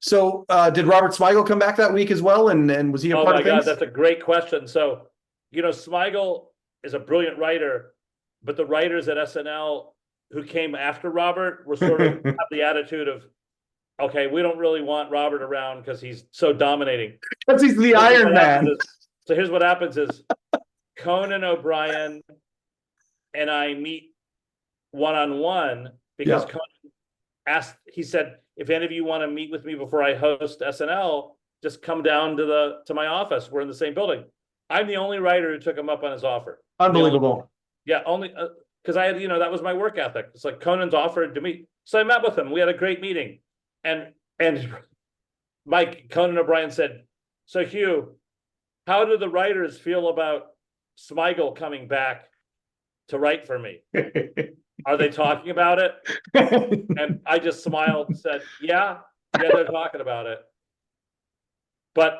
So did Robert Smigel come back that week as well? And was he a part of things? Oh my God, that's a great question. So, Smigel is a brilliant writer, but the writers at SNL who came after Robert were sort of have the attitude of, okay, we don't really want Robert around because he's so dominating. Because he's the Iron Man. So here's what happens is Conan O'Brien and I meet one-on-one because Conan asked, he said, if any of you want to meet with me before I host SNL, just come down to my office. We're in the same building. I'm the only writer who took him up on his offer. Unbelievable. Only because I had, that was my work ethic. It's like Conan's offered to meet. So I met with him. We had a great meeting. And Conan O'Brien said, so Hugh, how do the writers feel about Smigel coming back to write for me? Are they talking about it? And I just smiled and said, yeah, they're talking about it. But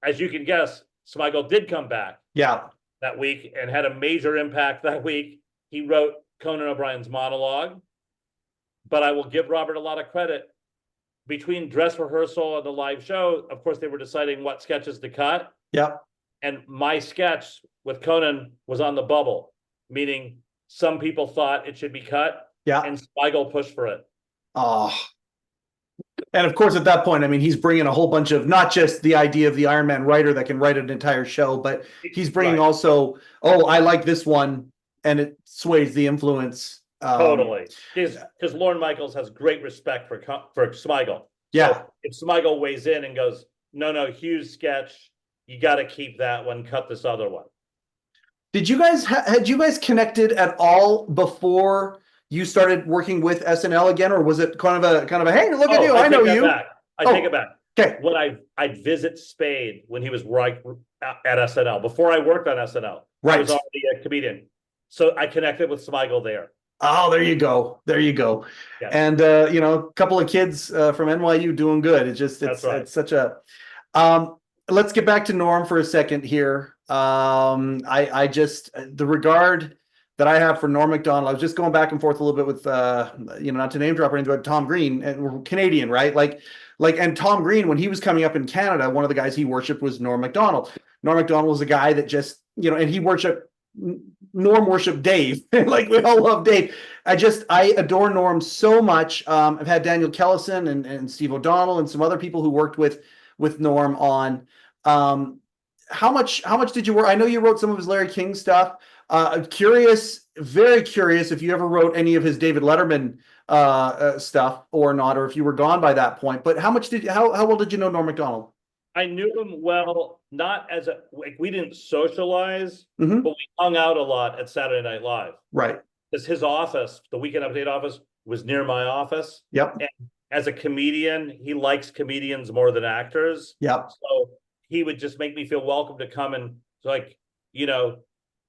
as you can guess, Smigel did come back that week and had a major impact that week. He wrote Conan O'Brien's monologue, but I will give Robert a lot of credit. between dress rehearsal and the live show, of course, they were deciding what sketches to cut. Yep. And my sketch with Conan was on the bubble, meaning some people thought it should be cut. Yeah. And Smigel pushed for it. Oh. And of course, at that point, I mean, he's bringing a whole bunch of, not just the idea of the Iron Man writer that can write an entire show, but he's bringing also, oh, I like this one, and it sways the influence. Totally. Because Lorne Michaels has great respect for Smigel. Yeah. So if Smigel weighs in and goes, no, Hugh's sketch, you got to keep that one, cut this other one. Did you guys, had you guys connected at all before you started working with SNL again, or was it kind of a hey, look at you, I know you? I take it back. Okay. When I'd visit Spade when he was right at SNL, before I worked on SNL. Right. I was already a comedian. So I connected with Smigel there. Oh, there you go. There you go. Yeah. And a couple of kids from NYU doing good. It's such a let's get back to Norm for a second here. I just the regard that I have for Norm Macdonald, I was just going back and forth a little bit with not to name drop or anything, but Tom Green, and we're Canadian, right? And Tom Green, when he was coming up in Canada, one of the guys he worshipped was Norm Macdonald. Norm Macdonald was a guy that just, and he Norm worshiped Dave. Like, we all love Dave. I adore Norm so much. I've had Daniel Kellison and Steve O'Donnell and some other people who worked with Norm on. How much did you work? I know you wrote some of his Larry King stuff. Very curious if you ever wrote any of his David Letterman stuff or not, or if you were gone by that point. But how well did you know Norm Macdonald? I knew him well, not as we didn't socialize, Mm-hmm. but we hung out a lot at Saturday Night Live. Right. Because his office, the Weekend Update office, was near my office. Yep. And as a comedian, he likes comedians more than actors. Yep. So he would just make me feel welcome to come and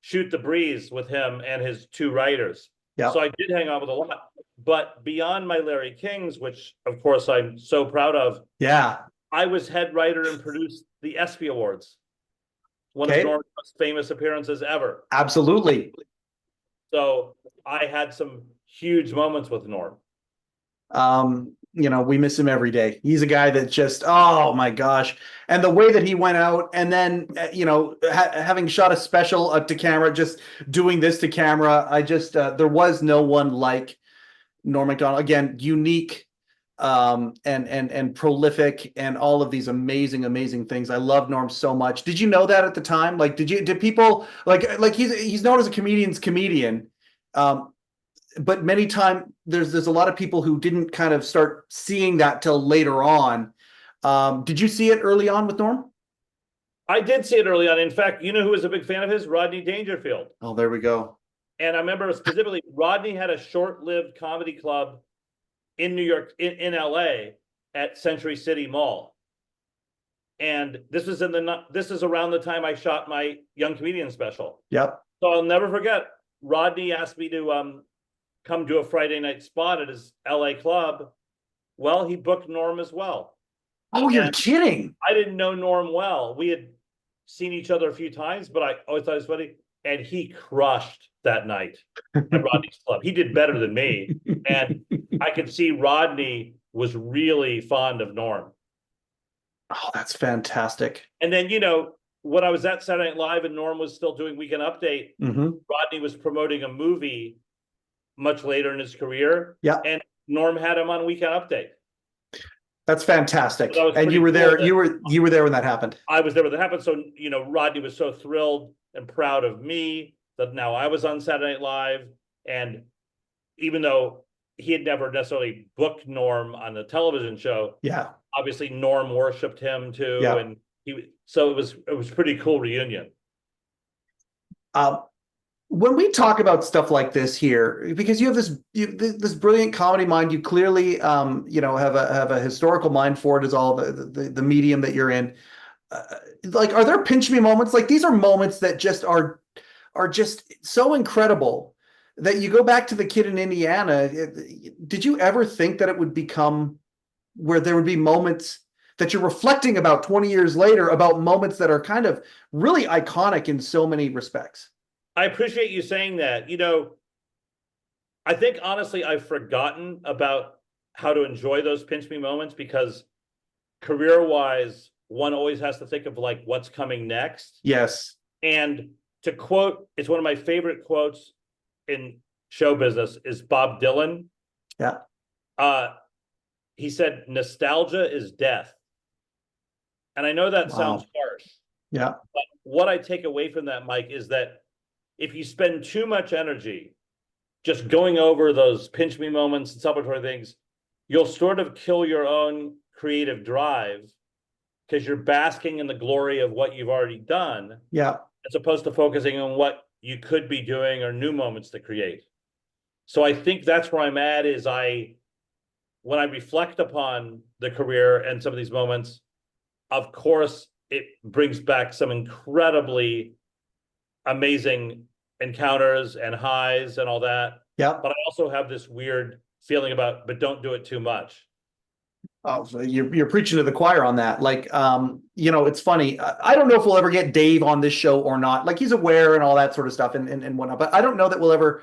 shoot the breeze with him and his two writers. Yep. So I did hang out with a lot. But beyond my Larry Kings, which of course I'm so proud of. Yeah. I was head writer and produced the Emmy Awards. One of Norm's most famous appearances ever. Absolutely. So I had some huge moments with Norm. We miss him every day. He's a guy that just, oh my gosh. And the way that he went out and then, having shot a special to camera, just doing this to camera, there was no one like Norm Macdonald. Again, unique, and prolific and all of these amazing things. I love Norm so much. Did you know that at the time? Like, did people like he's known as a comedian's comedian. But many times there's a lot of people who didn't kind of start seeing that till later on. Did you see it early on with Norm? I did see it early on. In fact, you know who was a big fan of his? Rodney Dangerfield. Oh, there we go. And I remember specifically, Rodney had a short-lived comedy club in New York, in LA, at Century City Mall. And this is around the time I shot my Young Comedian special. Yep. So I'll never forget, Rodney asked me to come do a Friday night spot at his LA club. Well, he booked Norm as well. Oh, you're kidding. I didn't know Norm well. We had seen each other a few times, but I always thought it was funny. And he crushed that night at Rodney's club. He did better than me. And I could see Rodney was really fond of Norm. Oh, that's fantastic. And then, when I was at Saturday Night Live and Norm was still doing Weekend Update, Mm-hmm. Rodney was promoting a movie much later in his career. Yeah. And Norm had him on Weekend Update. That's fantastic. So and you were there. Cool you were there when that happened. I was there when that happened. So, Rodney was so thrilled and proud of me that now I was on Saturday Night Live. And even though he had never necessarily booked Norm on the television show, yeah, obviously Norm worshipped him too. Yeah. And so it was pretty cool reunion. When we talk about stuff like this here, because you have this brilliant comedy mind, you clearly have a historical mind for it, as all the medium that you're in. Are there pinch me moments? Like, these are moments that just are just so incredible that you go back to the kid in Indiana. Did you ever think that it would become where there would be moments that you're reflecting about 20 years later, about moments that are kind of really iconic in so many respects? I appreciate you saying that. I think honestly, I've forgotten about how to enjoy those pinch me moments, because career-wise, one always has to think of like what's coming next. Yes. And to quote, it's one of my favorite quotes in show business is Bob Dylan. Yeah. He said, "Nostalgia is death." And I know that sounds harsh. Yeah. But what I take away from that, Mike, is that if you spend too much energy just going over those pinch me moments and celebratory things, you'll sort of kill your own creative drive because you're basking in the glory of what you've already done. Yeah. As opposed to focusing on what you could be doing or new moments to create. So I think that's where I'm at, is when I reflect upon the career and some of these moments, of course, it brings back some incredibly amazing encounters and highs and all that. Yeah. But I also have this weird feeling about, but don't do it too much. Oh, so you're preaching to the choir on that. Like, it's funny. I don't know if we'll ever get Dave on this show or not. Like, he's aware and all that sort of stuff and whatnot. But I don't know that we'll ever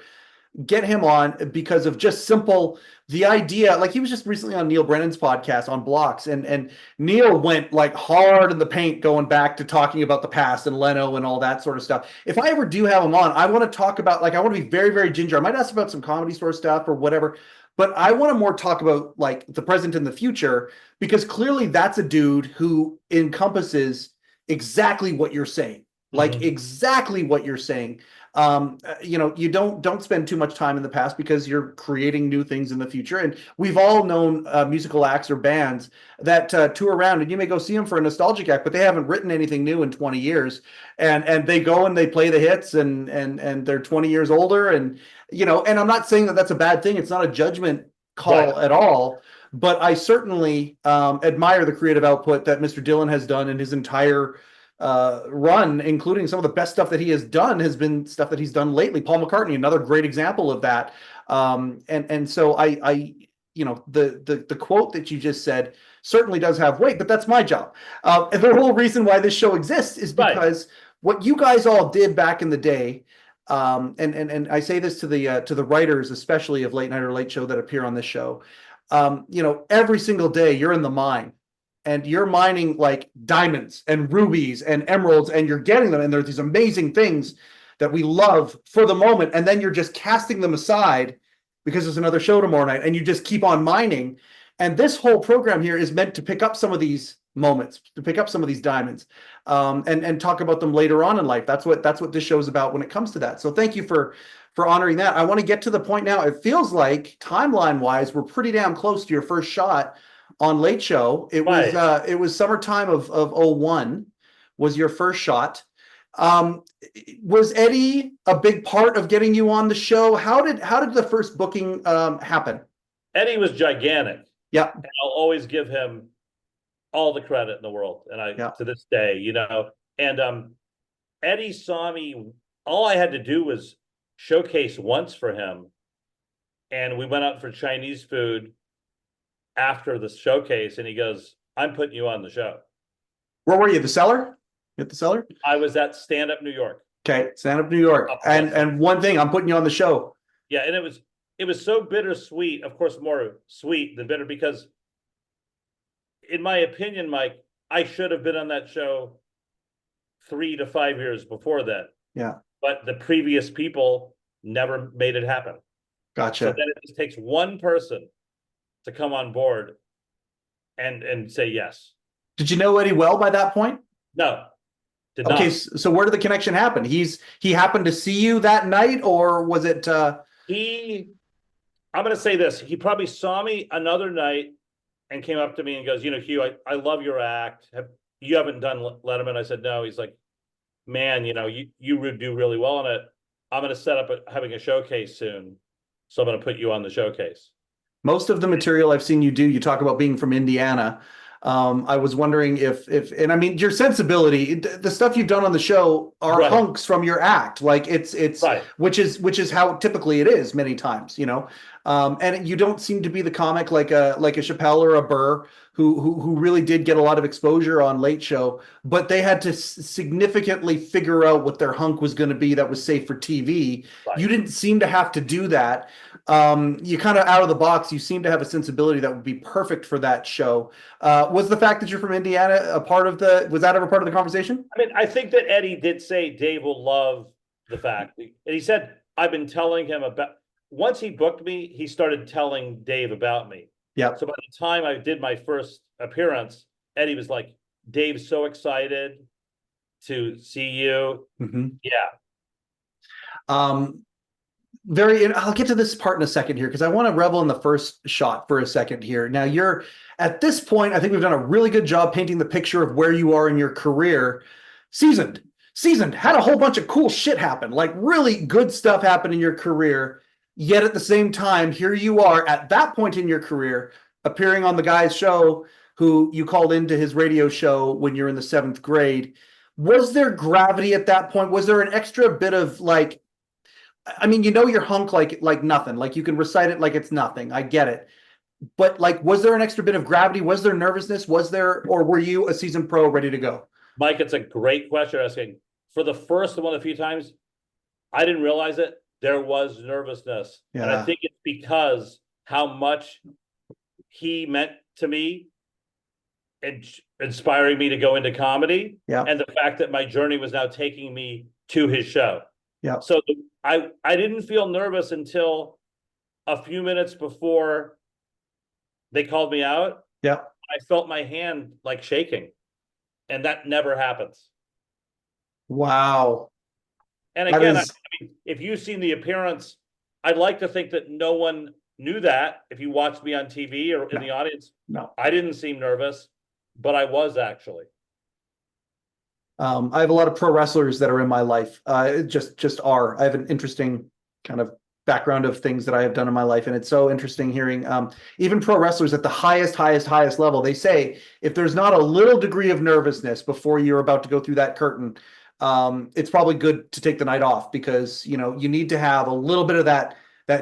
get him on because of just the idea. Like, he was just recently on Neil Brennan's podcast on Blocks, and Neil went like hard in the paint going back to talking about the past and Leno and all that sort of stuff. If I ever do have him on, I want to talk about, like, I want to be very, very ginger. I might ask about some Comedy Store stuff or whatever. But I want to more talk about like the present and the future, because clearly that's a dude who encompasses exactly what you're saying, like exactly what you're saying. You don't spend too much time in the past because you're creating new things in the future. And we've all known musical acts or bands that tour around, and you may go see them for a nostalgic act, but they haven't written anything new in 20 years. And they go and they play the hits, and they're 20 years older. And I'm not saying that that's a bad thing. It's not a judgment call at all. But I certainly admire the creative output that Mr. Dylan has done in his entire run, including some of the best stuff that he has done has been stuff that he's done lately. Paul McCartney, another great example of that. And so the quote that you just said certainly does have weight, but that's my job. And the whole reason why this show exists is because what you guys all did back in the day. And I say this to the writers, especially of Late Night or Late Show, that appear on this show. Every single day you're in the mine, and you're mining like diamonds and rubies and emeralds, and you're getting them, and there's these amazing things that we love for the moment, and then you're just casting them aside because there's another show tomorrow night, and you just keep on mining. And this whole program here is meant to pick up some of these moments, to pick up some of these diamonds, and talk about them later on in life. That's what this show is about when it comes to that. So thank you for honoring that. I want to get to the point now. It feels like timeline wise, we're pretty damn close to your first shot on Late Show. It was summertime of 01 was your first shot. Was Eddie a big part of getting you on the show? How did the first booking happen? Eddie was gigantic. Yeah. And I'll always give him all the credit in the world. And to this day, and Eddie saw me, all I had to do was showcase once for him. And we went out for Chinese food after the showcase, and he goes, "I'm putting you on the show." Where were you? The Cellar? You at the Cellar? I was at Stand Up New York. Okay, Stand Up New York. And one thing, I'm putting you on the show. Yeah, and it was so bittersweet, of course, more sweet than bitter, because in my opinion, Mike, I should have been on that show 3 to 5 years before that. Yeah. But the previous people never made it happen. Gotcha. So then it just takes one person to come on board and say yes. Did you know Eddie well by that point? No. Did okay, not. So where did the connection happen? He happened to see you that night, or was it I'm gonna say this. He probably saw me another night and came up to me and goes, "Hugh, I love your act. You haven't done Letterman?" I said, "No." He's like, "Man, you would do really well on it. I'm going to set up having a showcase soon. So I'm going to put you on the showcase." Most of the material I've seen you do, you talk about being from Indiana. I was wondering if, and I mean, your sensibility, the stuff you've done on the show are hunks from your act. Like it's which is how typically it is many times, and you don't seem to be the comic like a Chappelle or a Burr who really did get a lot of exposure on Late Show, but they had to significantly figure out what their hunk was going to be that was safe for TV. Right. You didn't seem to have to do that. You kind of out of the box. You seem to have a sensibility that would be perfect for that show. Was the fact that you're from Indiana was that ever part of the conversation? I mean, I think that Eddie did say Dave will love the fact, and he said, I've been telling him about, once he booked me, he started telling Dave about me. Yeah. So by the time I did my first appearance, Eddie was like, Dave's so excited to see you. Mm-hmm. Yeah. I'll get to this part in a second here because I want to revel in the first shot for a second here. Now you're at this point, I think we've done a really good job painting the picture of where you are in your career. Seasoned, had a whole bunch of cool shit happen, like really good stuff happen in your career. Yet at the same time, here you are at that point in your career, appearing on the guy's show who you called into his radio show when you're in the 7th grade. Was there gravity at that point? Was there an extra bit of like, I mean, you're hunk like nothing, like you can recite it like it's nothing. I get it. But like, was there an extra bit of gravity? Was there nervousness? Or were you a seasoned pro ready to go? Mike, it's a great question you're asking. For the first one, a few times, I didn't realize it. There was nervousness. Yeah. And I think it's because how much he meant to me and inspiring me to go into comedy. Yeah. And the fact that my journey was now taking me to his show. Yeah. So I didn't feel nervous until a few minutes before they called me out. Yeah. I felt my hand like shaking. And that never happens. Wow. And again, I mean, if you've seen the appearance, I'd like to think that no one knew that if you watched me on TV or in the audience. No. I didn't seem nervous, but I was actually. I have a lot of pro wrestlers that are in my life. I have an interesting kind of background of things that I have done in my life. And it's so interesting hearing even pro wrestlers at the highest level. They say if there's not a little degree of nervousness before you're about to go through that curtain, it's probably good to take the night off because, you need to have a little bit of that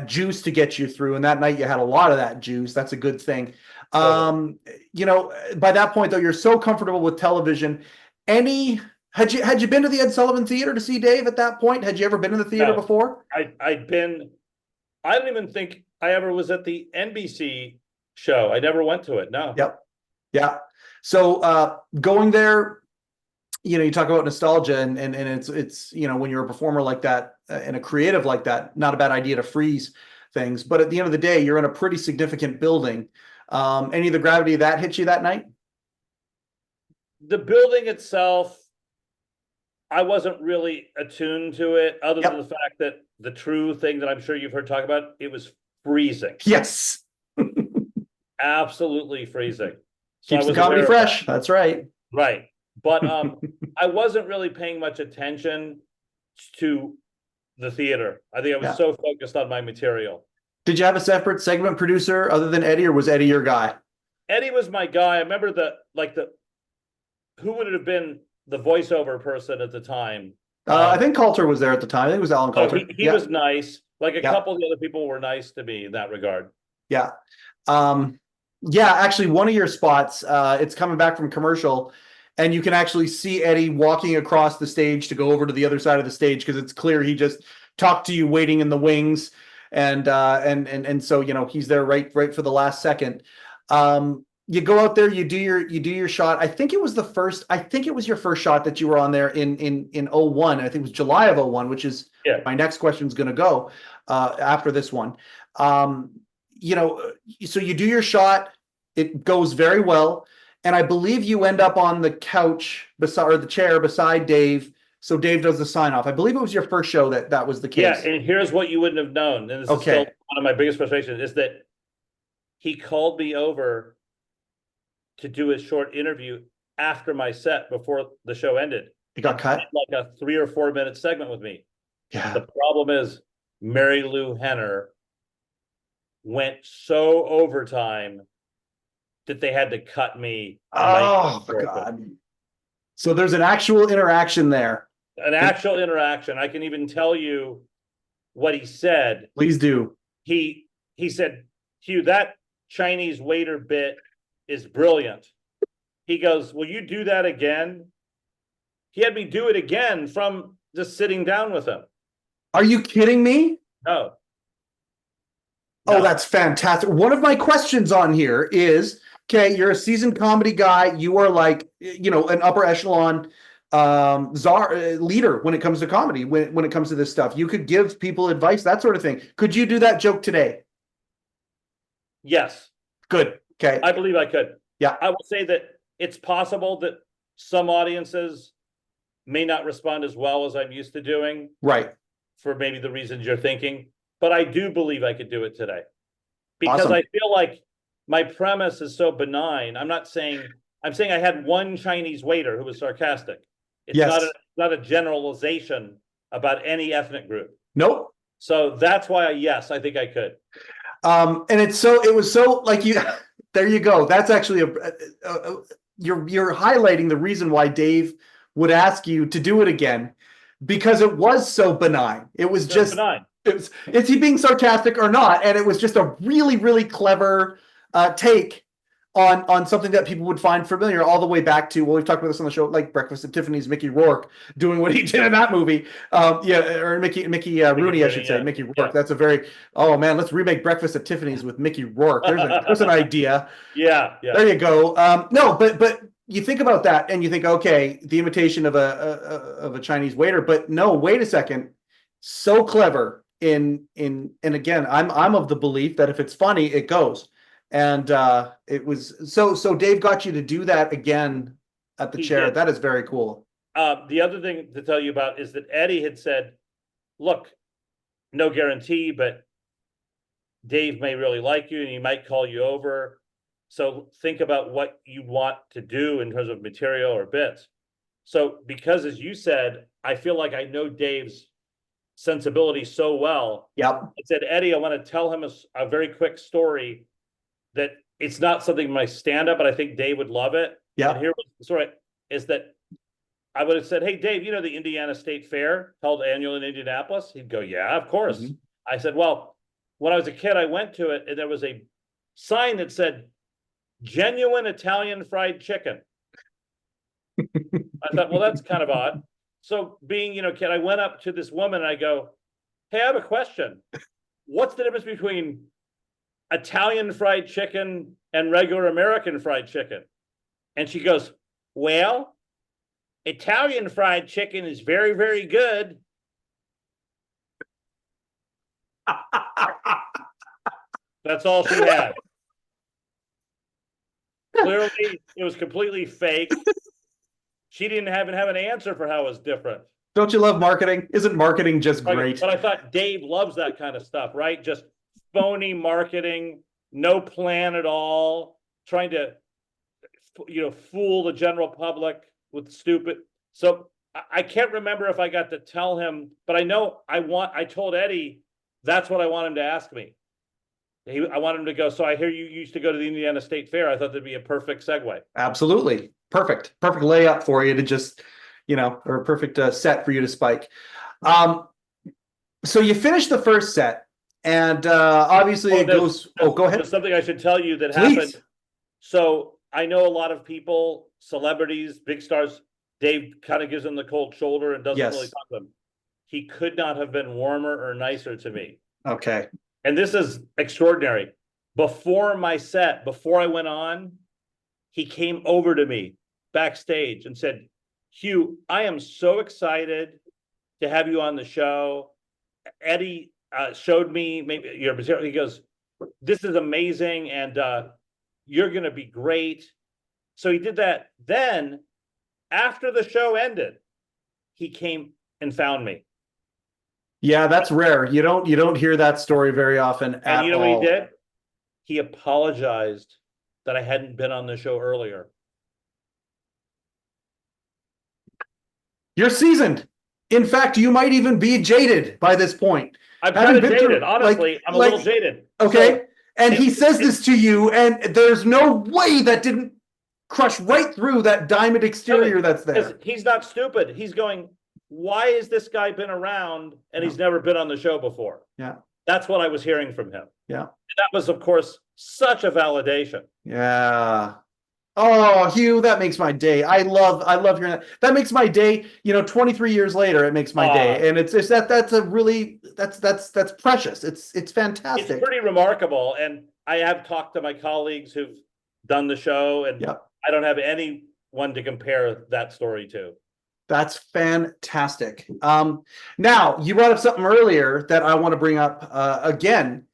juice to get you through. And that night you had a lot of that juice. That's a good thing. By that point though, you're so comfortable with television. Had you been to the Ed Sullivan Theater to see Dave at that point? Had you ever been in the theater before? I don't even think I ever was at the NBC show. I never went to it. No. Yep. Yeah. So going there, you talk about nostalgia and it's when you're a performer like that and a creative like that, not a bad idea to freeze things. But at the end of the day, you're in a pretty significant building. Any of the gravity of that hit you that night? The building itself, I wasn't really attuned to it, other than the fact that the true thing that I'm sure you've heard talk about, it was freezing. Yes. Absolutely freezing. So keeps the comedy fresh. That's right. Right. But I wasn't really paying much attention to the theater. I think I was so focused on my material. Did you have a separate segment producer other than Eddie, or was Eddie your guy? Eddie was my guy. I remember who would it have been the voiceover person at the time? I think Coulter was there at the time. I think it was Alan Coulter. He was nice. Like a couple of the other people were nice to me in that regard. Yeah. Actually, one of your spots, it's coming back from commercial, and you can actually see Eddie walking across the stage to go over to the other side of the stage because it's clear he just talked to you waiting in the wings, and so he's there right for the last second. You go out there, you do your shot. I think it was your first shot that you were on there in 01. I think it was July of 01, which is my next question is going to go after this one. So you do your shot, it goes very well. And I believe you end up on the couch or the chair beside Dave. So Dave does the sign off. I believe it was your first show that was the case. Yeah. And here's what you wouldn't have known. And this is still one of my biggest frustrations is that he called me over to do a short interview after my set before the show ended. He got cut? Like a 3 or 4 minute segment with me. Yeah. The problem is Mary Lou Henner went so overtime that they had to cut me. Oh, God. So there's an actual interaction there. An actual interaction. I can even tell you what he said. Please do. He said, Hugh, that Chinese waiter bit is brilliant. He goes, will you do that again? He had me do it again from just sitting down with him. Are you kidding me? No. Oh, that's fantastic. One of my questions on here is, okay, you're a seasoned comedy guy. You are like, an upper echelon leader when it comes to comedy, when it comes to this stuff. You could give people advice, that sort of thing. Could you do that joke today? Yes. Good. Okay. I believe I could. Yeah. I will say that it's possible that some audiences may not respond as well as I'm used to doing. Right. For maybe the reasons you're thinking. But I do believe I could do it today. Because Awesome. I feel like my premise is so benign. I'm saying I had one Chinese waiter who was sarcastic. It's not a generalization about any ethnic group. Nope. So that's why I think I could. And it was so like you, there you go. That's actually you're highlighting the reason why Dave would ask you to do it again, because it was so benign. It was just benign. Is he being sarcastic or not? And it was just a really, really clever take on something that people would find familiar, all the way back to, well, we've talked about this on the show, like Breakfast at Tiffany's, Mickey Rourke doing what he did in that movie. Or Mickey Rooney, I should say. Mickey Rourke. Yeah. That's a very, oh man, let's remake Breakfast at Tiffany's with Mickey Rourke. There's an idea. Yeah. There you go. No, but you think about that and you think, okay, the imitation of a Chinese waiter, but no, wait a second. So clever in again, I'm of the belief that if it's funny, it goes. And it was so Dave got you to do that again at the chair. Did. That is very cool. The other thing to tell you about is that Eddie had said, look, no guarantee, but Dave may really like you and he might call you over. So think about what you want to do in terms of material or bits. So because, as you said, I feel like I know Dave's sensibility so well. Yep. I said, Eddie, I want to tell him a very quick story that it's not something in my stand-up, but I think Dave would love it. Yeah. And here was the story, is that I would have said, hey, Dave, you know the Indiana State Fair held annually in Indianapolis? He'd go, yeah, of course. Mm-hmm. I said, well, when I was a kid, I went to it, and there was a sign that said, genuine Italian fried chicken. I thought, well, that's kind of odd. So being, kid, I went up to this woman and I go, hey, I have a question. What's the difference between Italian fried chicken and regular American fried chicken? And she goes, well, Italian fried chicken is very, very good. That's all she had. Clearly, it was completely fake. She didn't even have an answer for how it was different. Don't you love marketing? Isn't marketing just great? But I thought Dave loves that kind of stuff, right? Just phony marketing, no plan at all, trying to, fool the general public with stupid. So I can't remember if I got to tell him, but I know I told Eddie, that's what I want him to ask me. I want him to go, so I hear you used to go to the Indiana State Fair. I thought that'd be a perfect segue. Absolutely. Perfect layup for you to just, or a perfect set for you to spike. So you finish the first set, and obviously it goes. Oh, go ahead. There's something I should tell you that Please. Happened. So I know a lot of people, celebrities, big stars. Dave kind of gives them the cold shoulder and doesn't really talk to them. He could not have been warmer or nicer to me. Okay. And this is extraordinary. Before my set, before I went on, he came over to me backstage and said, Hugh, I am so excited to have you on the show. Eddie showed me maybe your material. He goes, this is amazing, and you're going to be great. So he did that. Then, after the show ended, he came and found me. Yeah, that's rare. You don't hear that story very often at all. And you know what he did? He apologized that I hadn't been on the show earlier. You're seasoned. In fact, you might even be jaded by this point. I'm kind of jaded, honestly. I'm a little jaded. Okay. So, and he says this to you, and there's no way that didn't crush right through that diamond exterior that's there. He's not stupid. He's going, why has this guy been around and he's never been on the show before? Yeah. That's what I was hearing from him. Yeah. And that was, of course, such a validation. Yeah. Oh, Hugh, that makes my day. I love hearing that. That makes my day. 23 years later, it makes my day, and it's that's a really that's precious. It's fantastic. It's pretty remarkable, and I have talked to my colleagues who've done the show, and I don't have anyone to compare that story to. That's fantastic. Now you brought up something earlier that I want to bring up again.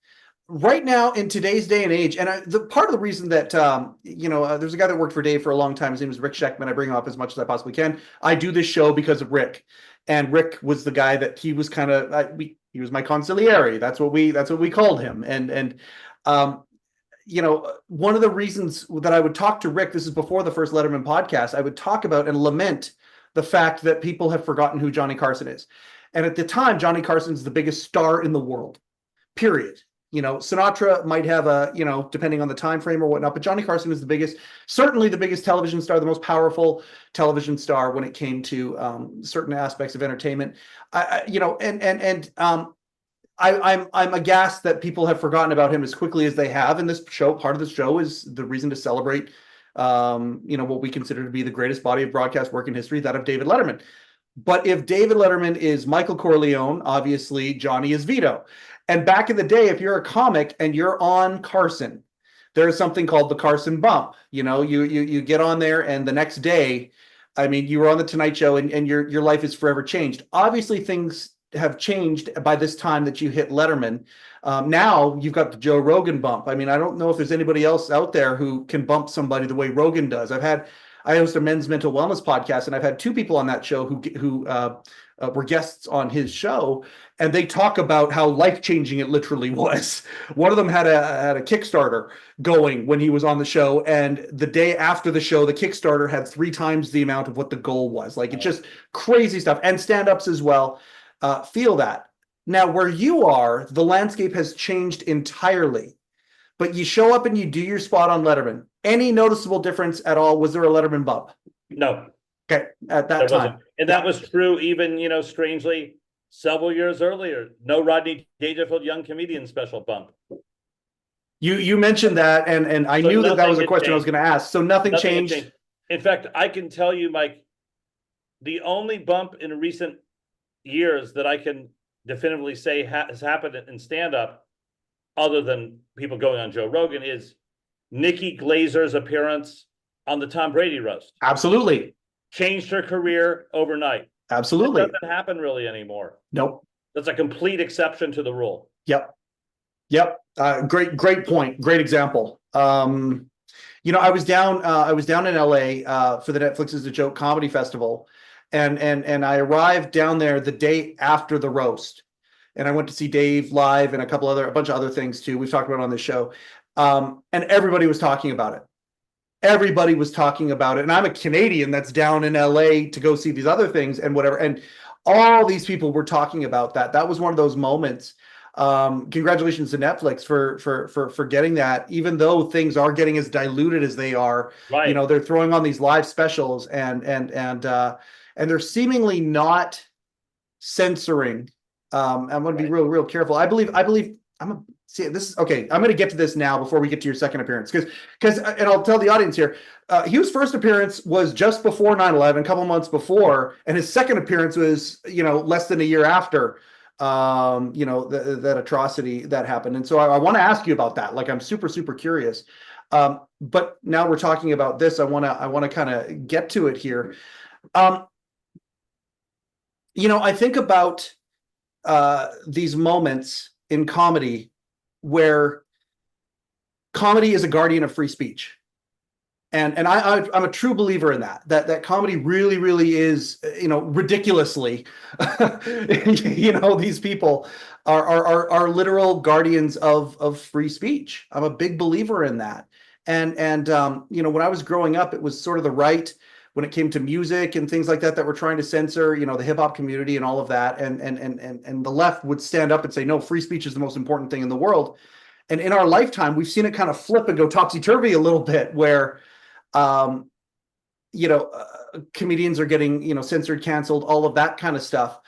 Right now, in today's day and age, and the part of the reason that there's a guy that worked for Dave for a long time. His name is Rick Sheckman. I bring him up as much as I possibly can. I do this show because of Rick, and Rick was the guy that he was kind of he was my consigliere. That's what we called him. And one of the reasons that I would talk to Rick, this is before the first Letterman podcast, I would talk about and lament the fact that people have forgotten who Johnny Carson is. And at the time, Johnny Carson's the biggest star in the world, period. Sinatra might have depending on the time frame or whatnot, but Johnny Carson is certainly the biggest television star, the most powerful television star when it came to certain aspects of entertainment. I'm aghast that people have forgotten about him as quickly as they have. And part of this show is the reason to celebrate, what we consider to be the greatest body of broadcast work in history, that of David Letterman. But if David Letterman is Michael Corleone, obviously Johnny is Vito. And back in the day, if you're a comic and you're on Carson, there's something called the Carson bump. You get on there, and the next day, you were on the Tonight Show, and your life is forever changed. Obviously, things have changed by this time that you hit Letterman. Now you've got the Joe Rogan bump. I don't know if there's anybody else out there who can bump somebody the way Rogan does. I host a men's mental wellness podcast, and I've had two people on that show who were guests on his show, and they talk about how life-changing it literally was. One of them had a Kickstarter going when he was on the show, and the day after the show, the Kickstarter had 3 times the amount of what the goal was. It's just crazy stuff. And stand-ups as well feel that. Now, where you are, the landscape has changed entirely. But you show up and you do your spot on Letterman. Any noticeable difference at all? Was there a Letterman bump? No. Okay, at that time. Wasn't. And that was true even, strangely, several years earlier. No Rodney Dangerfield Young Comedian special bump. You mentioned that, and I knew that was a question I was going to ask. So nothing changed. In fact, I can tell you, Mike, the only bump in recent years that I can definitively say has happened in stand-up, other than people going on Joe Rogan, is Nikki Glazer's appearance on the Tom Brady roast. Absolutely. Changed her career overnight. Absolutely. It doesn't happen really anymore. Nope. That's a complete exception to the rule. Yep. Great point. Great example. I was down in LA for the Netflix is a Joke Comedy Festival. And I arrived down there the day after the roast. And I went to see Dave live and a bunch of other things too. We've talked about it on this show. And everybody was talking about it. Everybody was talking about it. And I'm a Canadian that's down in LA to go see these other things and whatever. And all these people were talking about that. That was one of those moments. Congratulations to Netflix for getting that, even though things are getting as diluted as they are. Right. They're throwing on these live specials and they're seemingly not censoring. I'm going to be real careful. I believe this is okay. I'm going to get to this now before we get to your second appearance, because and I'll tell the audience here, Hugh's first appearance was just before 9/11, a couple months before, and his second appearance was less than a year after that atrocity that happened. And so I want to ask you about that. I'm super curious. But now we're talking about this. I want to kind of get to it here. I think about these moments in comedy where comedy is a guardian of free speech. And I'm a true believer in that comedy really is, ridiculously, these people are literal guardians of free speech. I'm a big believer in that. And when I was growing up, it was sort of the right when it came to music and things like that were trying to censor, the hip hop community and all of that. And the left would stand up and say, no, free speech is the most important thing in the world. And in our lifetime, we've seen it kind of flip and go topsy-turvy a little bit where, comedians are getting, censored, canceled, all of that kind of stuff.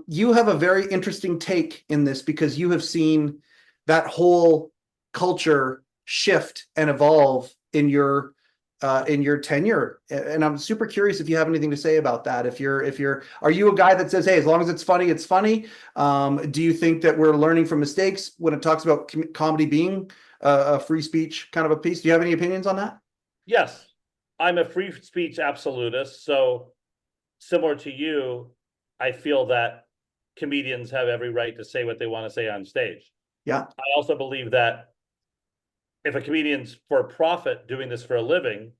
You have a very interesting take in this because you have seen that whole culture shift and evolve in your in your tenure, and I'm super curious if you have anything to say about that. Are you a guy that says, hey, as long as it's funny, it's funny? Do you think that we're learning from mistakes when it talks about comedy being a free speech kind of a piece? Do you have any opinions on that? Yes, I'm a free speech absolutist. So similar to you, I feel that comedians have every right to say what they want to say on stage. Yeah. I also believe that if a comedian's for profit doing this for a living,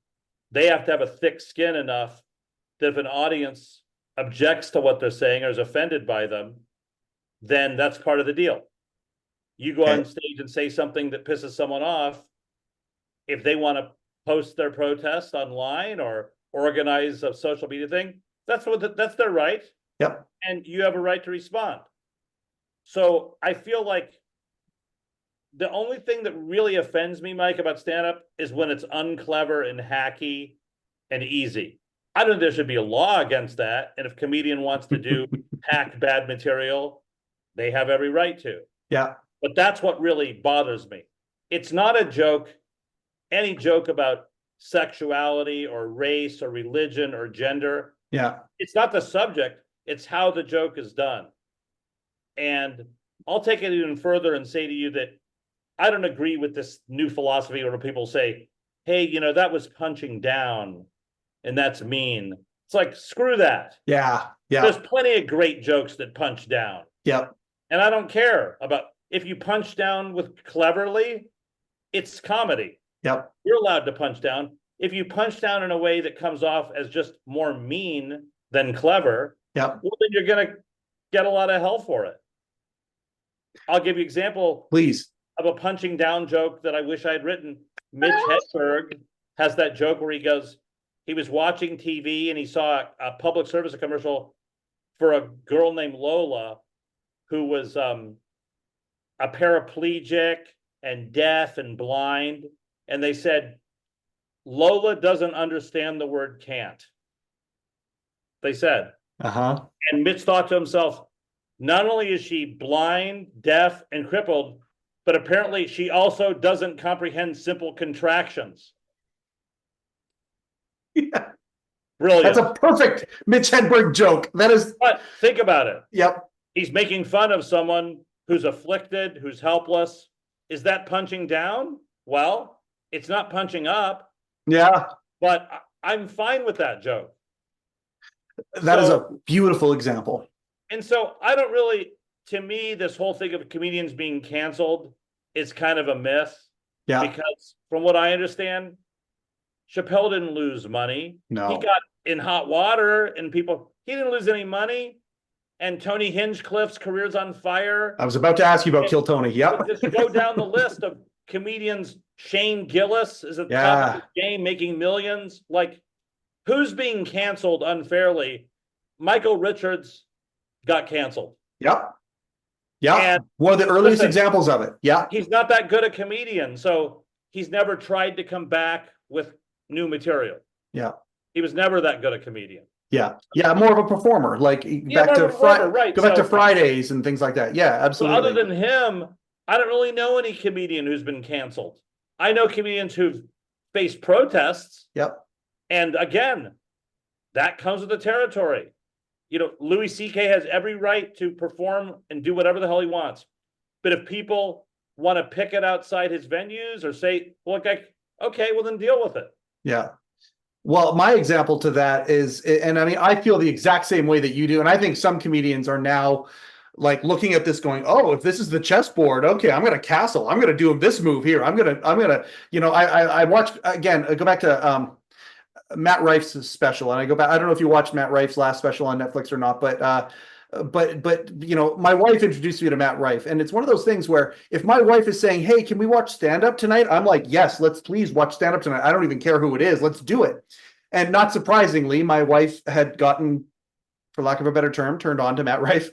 they have to have a thick skin enough that if an audience objects to what they're saying or is offended by them, then that's part of the deal. You go on stage and say something that pisses someone off. If they want to post their protest online or organize a social media thing, that's their right. Yep. And you have a right to respond. So I feel like the only thing that really offends me, Mike, about stand-up is when it's unclever and hacky and easy. I don't think there should be a law against that. And if a comedian wants to do hacked bad material, they have every right to. Yeah. But that's what really bothers me. It's not a joke, any joke about sexuality or race or religion or gender. Yeah. It's not the subject, it's how the joke is done. And I'll take it even further and say to you that I don't agree with this new philosophy where people say, hey, that was punching down and that's mean. It's like, screw that. Yeah. Yeah. There's plenty of great jokes that punch down. Yep. And I don't care about if you punch down with cleverly, it's comedy. Yep. You're allowed to punch down. If you punch down in a way that comes off as just more mean than clever, yep, well, then you're going to get a lot of hell for it. I'll give you an example. Please. Of a punching down joke that I wish I had written. Mitch Hedberg has that joke where he was watching TV and he saw a public service commercial for a girl named Lola who was a paraplegic and deaf and blind. And they said, Lola doesn't understand the word can't. They said. Uh-huh. And Mitch thought to himself, not only is she blind, deaf, and crippled, but apparently she also doesn't comprehend simple contractions. Yeah. Brilliant. That's a perfect Mitch Hedberg joke. That is. But think about it. Yep. He's making fun of someone who's afflicted, who's helpless. Is that punching down? Well, it's not punching up. Yeah. But I'm fine with that joke. That is a beautiful example. And so I don't really, to me, this whole thing of comedians being canceled is kind of a myth. Yeah. Because from what I understand, Chappelle didn't lose money. No. He got in hot water and he didn't lose any money. And Tony Hinchcliffe's career's on fire. I was about to ask you about Kill Tony. Yep. Just go down the list of comedians. Shane Gillis is at the top of the game making millions. Like, who's being canceled unfairly? Michael Richards got canceled. Yep. Yeah. And one of the earliest examples of it. Yeah. He's not that good a comedian. So he's never tried to come back with new material. Yeah. He was never that good a comedian. Yeah. Yeah. More of a performer, like back to Fridays and things like that. Yeah, absolutely. So other than him, I don't really know any comedian who's been canceled. I know comedians who've faced protests. Yep. And again, that comes with the territory. Louis C.K. has every right to perform and do whatever the hell he wants. But if people want to picket outside his venues or say, well, okay, well, then deal with it. Yeah. Well, my example to that is, and I mean, I feel the exact same way that you do. And I think some comedians are now like looking at this going, oh, if this is the chessboard, okay, I'm going to castle. I'm going to do this move here. I watched, again, I go back to Matt Rife's special, and I go back. I don't know if you watched Matt Rife's last special on Netflix or not, but my wife introduced me to Matt Rife, and it's one of those things where if my wife is saying, "Hey, can we watch stand up tonight?" I'm like, "Yes, let's please watch stand up tonight. I don't even care who it is. Let's do it." And not surprisingly, my wife had gotten, for lack of a better term, turned on to Matt Rife.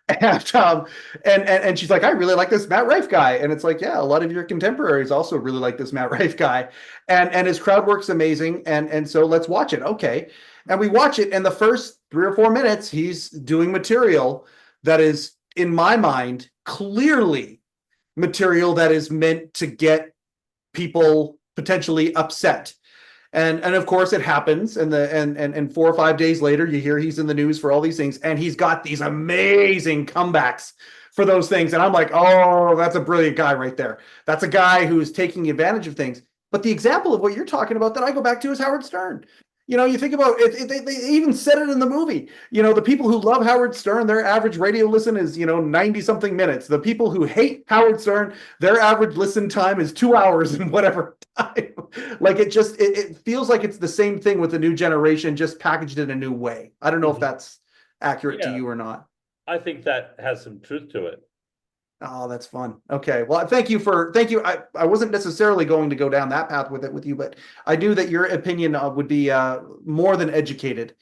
And she's like, I really like this Matt Rife guy. And it's like, yeah, a lot of your contemporaries also really like this Matt Rife guy. And his crowd work's amazing. And so let's watch it. Okay. And we watch it. And the first 3 or 4 minutes, he's doing material that is, in my mind, clearly material that is meant to get people potentially upset. And of course it happens. And 4 or 5 days later, you hear he's in the news for all these things, and he's got these amazing comebacks for those things. And I'm like, oh, that's a brilliant guy right there. That's a guy who's taking advantage of things. But the example of what you're talking about that I go back to is Howard Stern. You think about it, they even said it in the movie. The people who love Howard Stern, their average radio listen is, 90 something minutes. The people who hate Howard Stern, their average listen time is 2 hours and whatever time. Like it feels like it's the same thing with the new generation, just packaged in a new way. I don't know if that's accurate to you or not. I think that has some truth to it. Oh, that's fun. Okay. Well, thank you. I wasn't necessarily going to go down that path with you, but I knew that your opinion would be more than educated,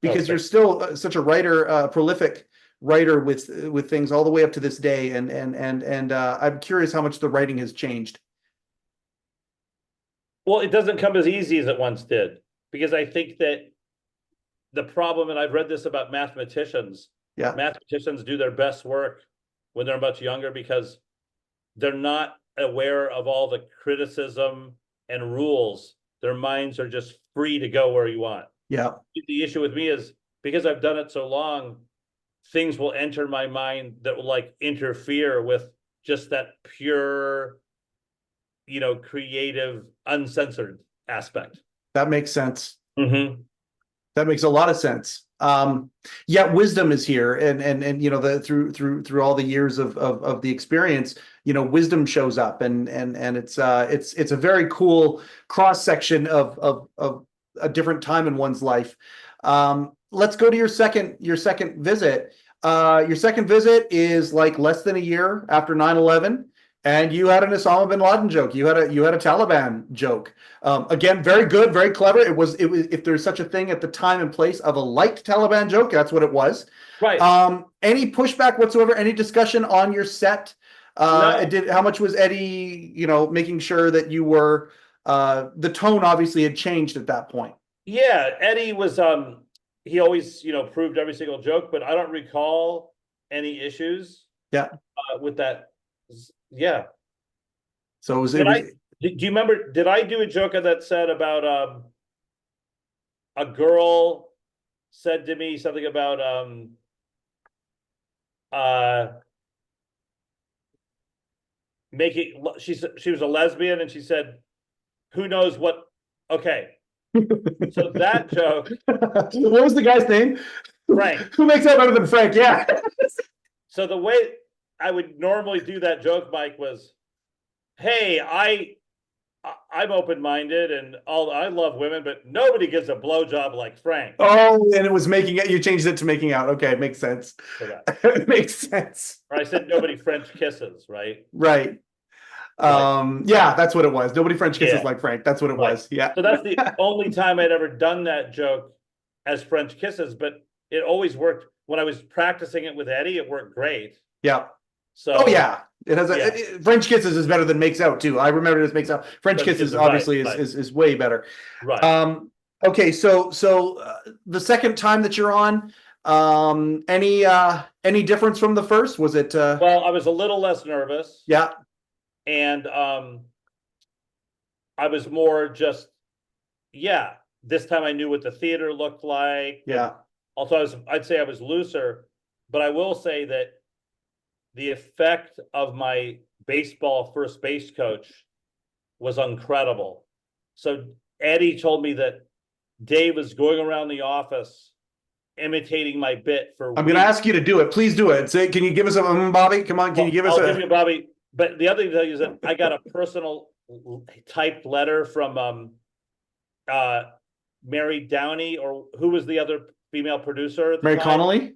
because you're still such a writer, prolific writer with things all the way up to this day. And I'm curious how much the writing has changed. Well, it doesn't come as easy as it once did, because I think that the problem, and I've read this about mathematicians, mathematicians do their best work when they're much younger, because they're not aware of all the criticism and rules. Their minds are just free to go where you want. Yeah. The issue with me is, because I've done it so long, things will enter my mind that will interfere with just that pure, creative, uncensored aspect. That makes sense. Mm-hmm. That makes a lot of sense. Yet wisdom is here, and through all the years of the experience, wisdom shows up, and it's a very cool cross section of a different time in one's life. Let's go to your second visit. Your second visit is less than a year after 9/11. And you had an Osama bin Laden joke. You had a Taliban joke. Again, very good, very clever. It was if there's such a thing at the time and place of a light Taliban joke, that's what it was. Right. Any pushback whatsoever? Any discussion on your set? No. How much was Eddie, making sure that you were? The tone obviously had changed at that point. Yeah, Eddie was. He always, proved every single joke, but I don't recall any issues. Yeah. With that. Yeah. So do you remember, did I do a joke that said about a girl said to me something about she was a lesbian, and she said, who knows what? Okay. So that joke. What was the guy's name? Frank. Who makes that better than Frank? Yeah. So the way I would normally do that joke, Mike, was, hey, I'm open-minded and I love women, but nobody gives a blowjob like Frank. Oh, and it was you changed it to making out. Okay, makes sense. It makes sense. Or I said nobody French kisses, right? Right. Yeah, that's what it was. Nobody French kisses like Frank. That's what it was. Yeah. So that's the only time I'd ever done that joke as French kisses, but it always worked. When I was practicing it with Eddie, it worked great. Yeah. So, yeah, it has French kisses is better than makes out too. I remember it as makes out. French kisses obviously is way better. Right. Okay. So the second time that you're on, any difference from the first? Was it? Well, I was a little less nervous. Yeah. And I was more just, this time I knew what the theater looked like. Yeah. Also, I'd say I was looser, but I will say that the effect of my baseball first base coach was incredible. So Eddie told me that Dave was going around the office imitating my bit for I'm going to ask you to do it. Please do it. Say, can you give us a Bobby? Come on. Can you give us I'll give you Bobby. But the other thing to tell you is that I got a personal typed letter from Mary Downey, or who was the other female producer at the Mary time? Connolly?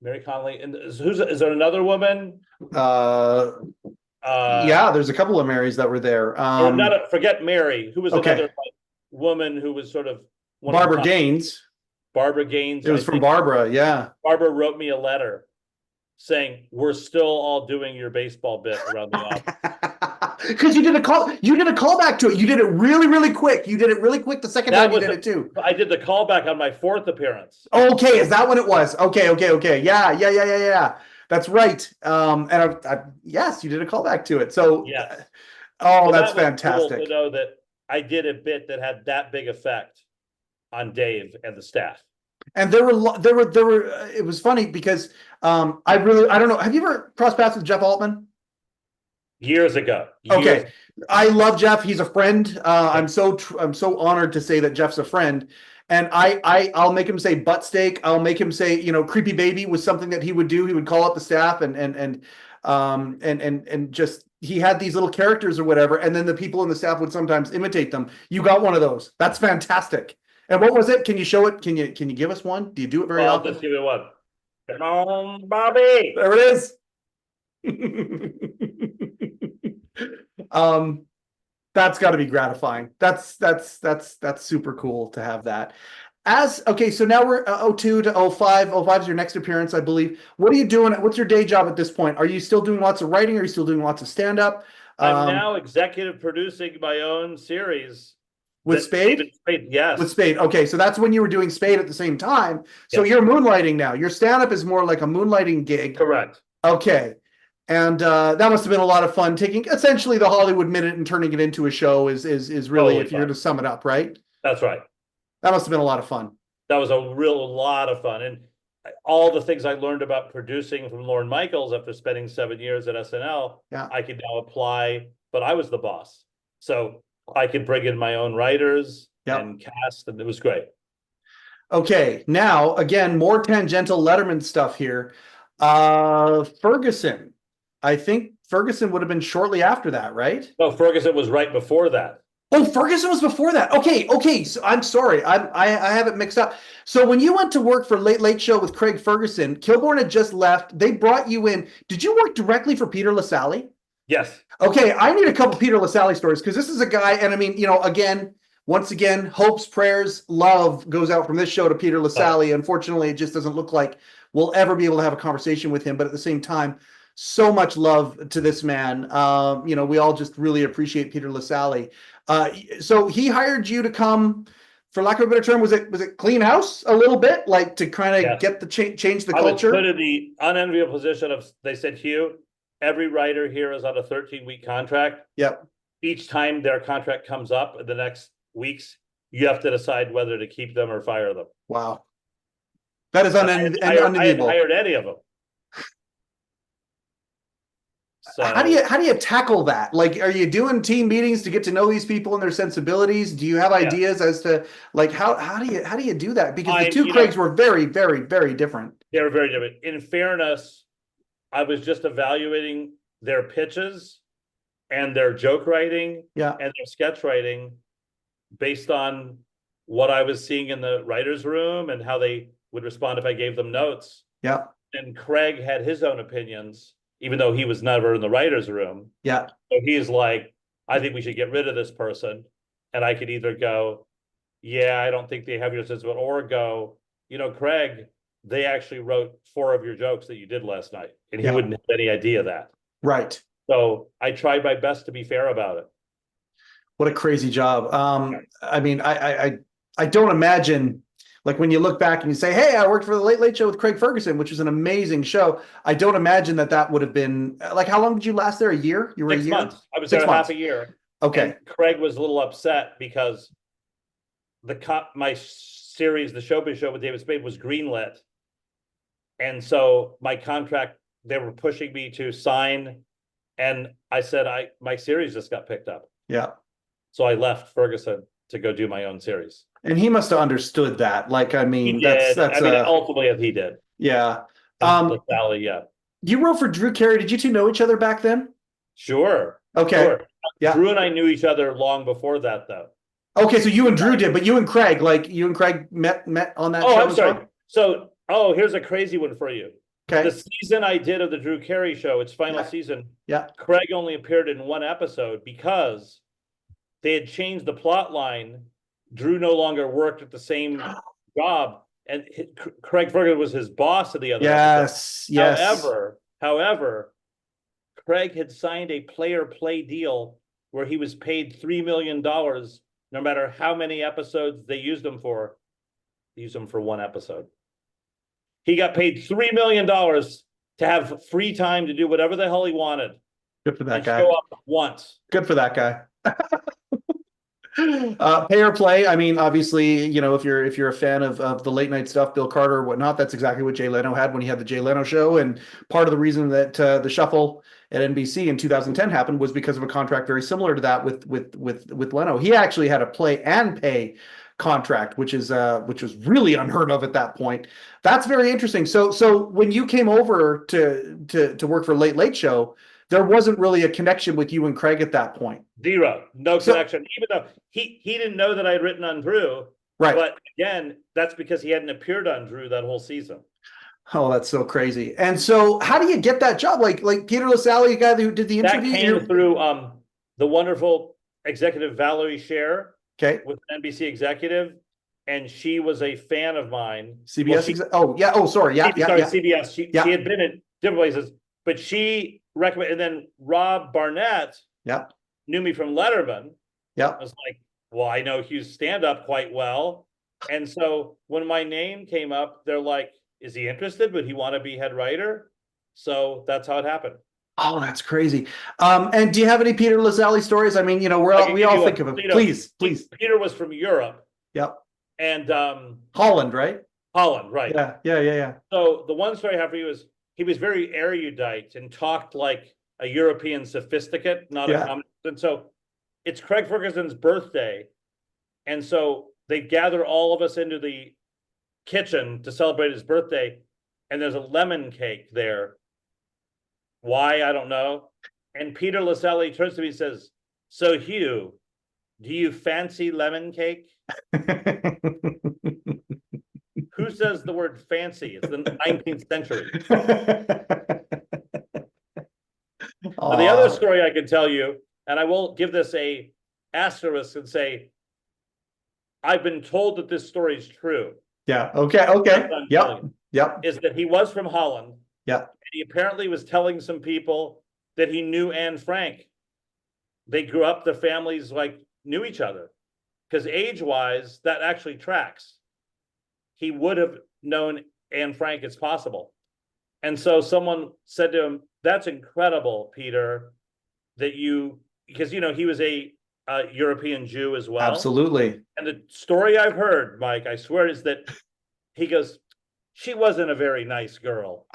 Mary Connolly. And is there another woman? Yeah, there's a couple of Marys that were there. Forget Mary. Who was another woman who was sort of Barbara Gaines. Barbara Gaines. It was from Barbara, yeah. Barbara wrote me a letter saying, we're still all doing your baseball bit around the office. Because you did a callback to it. You did it really, really quick. You did it really quick the second time you did it too. I did the callback on my fourth appearance. Okay, is that when it was? Okay. Yeah. That's right. Yes, you did a callback to it. So yes. Oh, so that's that fantastic. cool to know that I did a bit that had that big effect on Dave and the staff. And there were. It was funny because I don't know. Have you ever crossed paths with Jeff Altman? Years ago. Okay, I love Jeff. He's a friend. I'm so honored to say that Jeff's a friend. And I'll make him say butt steak. I'll make him say, creepy baby was something that he would do. He would call up the staff and just, he had these little characters or whatever. And then the people in the staff would sometimes imitate them. You got one of those. That's fantastic. And what was it? Can you show it? Can you give us one? Do you do it very often? I'll just give you one. Come on, Bobby. There it is. That's got to be gratifying. That's super cool to have that. So now we're 02 to 05. 05 is your next appearance, I believe. What are you doing? What's your day job at this point? Are you still doing lots of writing? Are you still doing lots of stand-up? I'm now executive producing my own series. With Spade? David Spade, yes. With Spade. Okay, so that's when you were doing Spade at the same time. So you're moonlighting now. Your stand-up is more like a moonlighting gig. Correct. Okay. And that must have been a lot of fun, taking essentially the Hollywood Minute and turning it into a show is really, if you're to sum it up, right? That's right. That must have been a lot of fun. That was a lot of fun. And all the things I learned about producing from Lorne Michaels after spending 7 years at SNL, I could now apply, but I was the boss. So I could bring in my own writers and cast, and it was great. Okay, now, again, more tangential Letterman stuff here. Ferguson. I think Ferguson would have been shortly after that, right? No, Ferguson was right before that. Oh, Ferguson was before that. Okay. So I'm sorry. I have it mixed up. So when you went to work for Late Late Show with Craig Ferguson, Kilborn had just left. They brought you in. Did you work directly for Peter LaSalle? Yes. Okay, I need a couple Peter LaSalle stories because this is a guy, and I mean, once again, hopes, prayers, love goes out from this show to Peter LaSalle. Unfortunately, it just doesn't look like we'll ever be able to have a conversation with him. But at the same time, so much love to this man. We all just really appreciate Peter LaSalle. So he hired you to come, for lack of a better term, was it clean house a little bit, like to kind of get the change the culture? I was put in the unenviable position of, they said, Hugh, every writer here is on a 13-week contract. Yep. Each time their contract comes up in the next weeks, you have to decide whether to keep them or fire them. Wow. That is unenviable. I hadn't hired any of them. So how do you tackle that? Like, are you doing team meetings to get to know these people and their sensibilities? Do you have ideas as to like how do you do that? Because the two Craigs were very, very, very different. They were very different. In fairness, I was just evaluating their pitches and their joke writing and their sketch writing based on what I was seeing in the writer's room and how they would respond if I gave them notes. Yeah. And Craig had his own opinions, even though he was never in the writer's room. Yeah. So he's like, I think we should get rid of this person. And I could either go, yeah, I don't think they have your sense of it, or go, Craig, they actually wrote 4 of your jokes that you did last night. And he wouldn't have any idea of that. Right. So I tried my best to be fair about it. What a crazy job. I mean, I don't imagine, like when you look back and you say, hey, I worked for the Late Late Show with Craig Ferguson, which was an amazing show. I don't imagine that would have been, like, how long did you last there? A year? You were 6 a year? months. I was there half a year. Okay. And Craig was a little upset because my series, the Showbiz Show with David Spade, was greenlit. And so my contract, they were pushing me to sign. And I said, my series just got picked up. Yeah. So I left Ferguson to go do my own series. And he must have understood that. Like, I mean, ultimately he did. Yeah. Sally, yeah. You wrote for Drew Carey. Did you two know each other back then? Sure. Okay. Sure. Yeah. Drew and I knew each other long before that, though. Okay, so you and Drew did, but you and Craig met on that show. I'm sorry. So, here's a crazy one for you. Okay. The season I did of the Drew Carey show, its final season, Craig only appeared in one episode because they had changed the plot line. Drew no longer worked at the same job, and Craig Ferguson was his boss of the other episode. Yes. However, Craig had signed a play deal where he was paid $3 million no matter how many episodes they used him for. They used him for one episode. He got paid $3 million to have free time to do whatever the hell he wanted. Good for that guy. Show up once. Good for that guy. Pay or play. I mean, obviously, if you're a fan of the late night stuff, Bill Carter or whatnot, that's exactly what Jay Leno had when he had the Jay Leno show. And part of the reason that the shuffle at NBC in 2010 happened was because of a contract very similar to that with Leno. He actually had a play and pay contract, which was really unheard of at that point. That's very interesting. So when you came over to work for Late Late Show, there wasn't really a connection with you and Craig at that point. Zero, no connection. Even though he didn't know that I'd written on Drew, right? But again, that's because he hadn't appeared on Drew that whole season. Oh, that's so crazy. And so, how do you get that job? Like Peter LaSalle, the guy who did the interview, that came through the wonderful executive Valerie Scher, okay, with an NBC executive, and she was a fan of mine. CBS. CBS. She had been at different places, but she recommended. And then Rob Barnett, knew me from Letterman. I was like, well, I know Hugh's stand-up quite well, and so when my name came up, they're like, is he interested? Would he want to be head writer? So that's how it happened. Oh, that's crazy. And do you have any Peter LaSalle stories? I mean, we all think of him. Please. Peter was from Europe. Yep. And Holland, right? Holland, right. Yeah. So the one story I have for you is he was very erudite and talked like a European sophisticate, not a common. And so it's Craig Ferguson's birthday. And so they gather all of us into the kitchen to celebrate his birthday, and there's a lemon cake there. Why, I don't know. And Peter LaSalle turns to me and says, so Hugh, do you fancy lemon cake? Who says the word fancy? It's the 19th century. Now, the other story I can tell you, and I will give this a asterisk and say, I've been told that this story is true. Yeah. Okay. Yep. Is that he was from Holland. Yeah. And he apparently was telling some people that he knew Anne Frank. They grew up, their families knew each other. Because age-wise, that actually tracks. He would have known Anne Frank, it's possible. And so someone said to him, that's incredible, Peter, that because he was a European Jew as well. Absolutely. And the story I've heard, Mike, I swear, is that he goes, she wasn't a very nice girl.